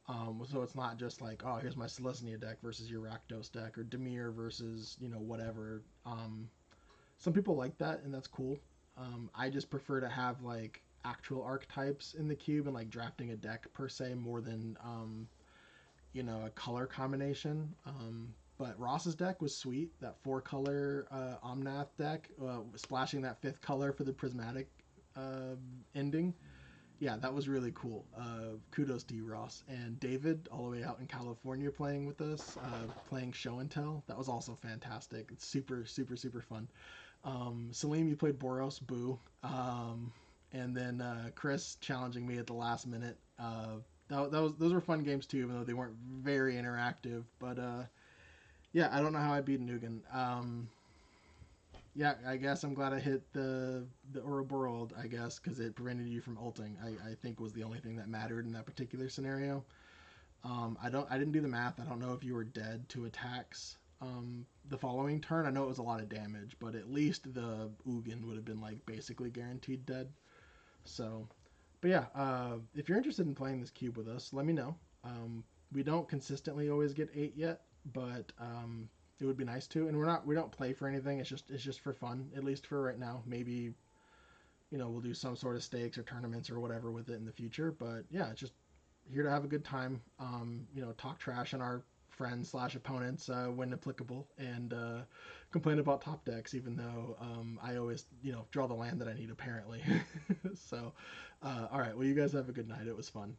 So it's not just like, oh, here's my Selesnya deck versus your Rakdos deck, or Dimir versus, whatever. Some people like that, and that's cool. I just prefer to have like actual archetypes in the cube and like drafting a deck per se more than a color combination. But Ross's deck was sweet. That 4-color Omnath deck, splashing that 5th color for the prismatic ending. Yeah, that was really cool. Kudos to you, Ross. And David, all the way out in California playing with us, playing Show and Tell. That was also fantastic. It's super, super, super fun. Salim, you played Boros, boo. And then Chris challenging me at the last minute. Those were fun games too, even though they weren't very interactive. But yeah, I don't know how I beat Nugan. Yeah, I guess I'm glad I hit the Ouroboros, I guess, because it prevented you from ulting. I think was the only thing that mattered in that particular scenario. I didn't do the math. I don't know if you were dead to attacks the following turn. I know it was a lot of damage, but at least the Ugin would have been like basically guaranteed dead. So, but yeah, if you're interested in playing this cube with us, let me know. We don't consistently always get 8 yet, but it would be nice to. And we don't play for anything. It's just for fun, at least for right now. Maybe we'll do some sort of stakes or tournaments or whatever with it in the future. But yeah, it's just here to have a good time. Talk trash on our friends slash opponents when applicable, and complain about top decks, even though I always draw the land that I need apparently. So, all right. Well, you guys have a good night. It was fun.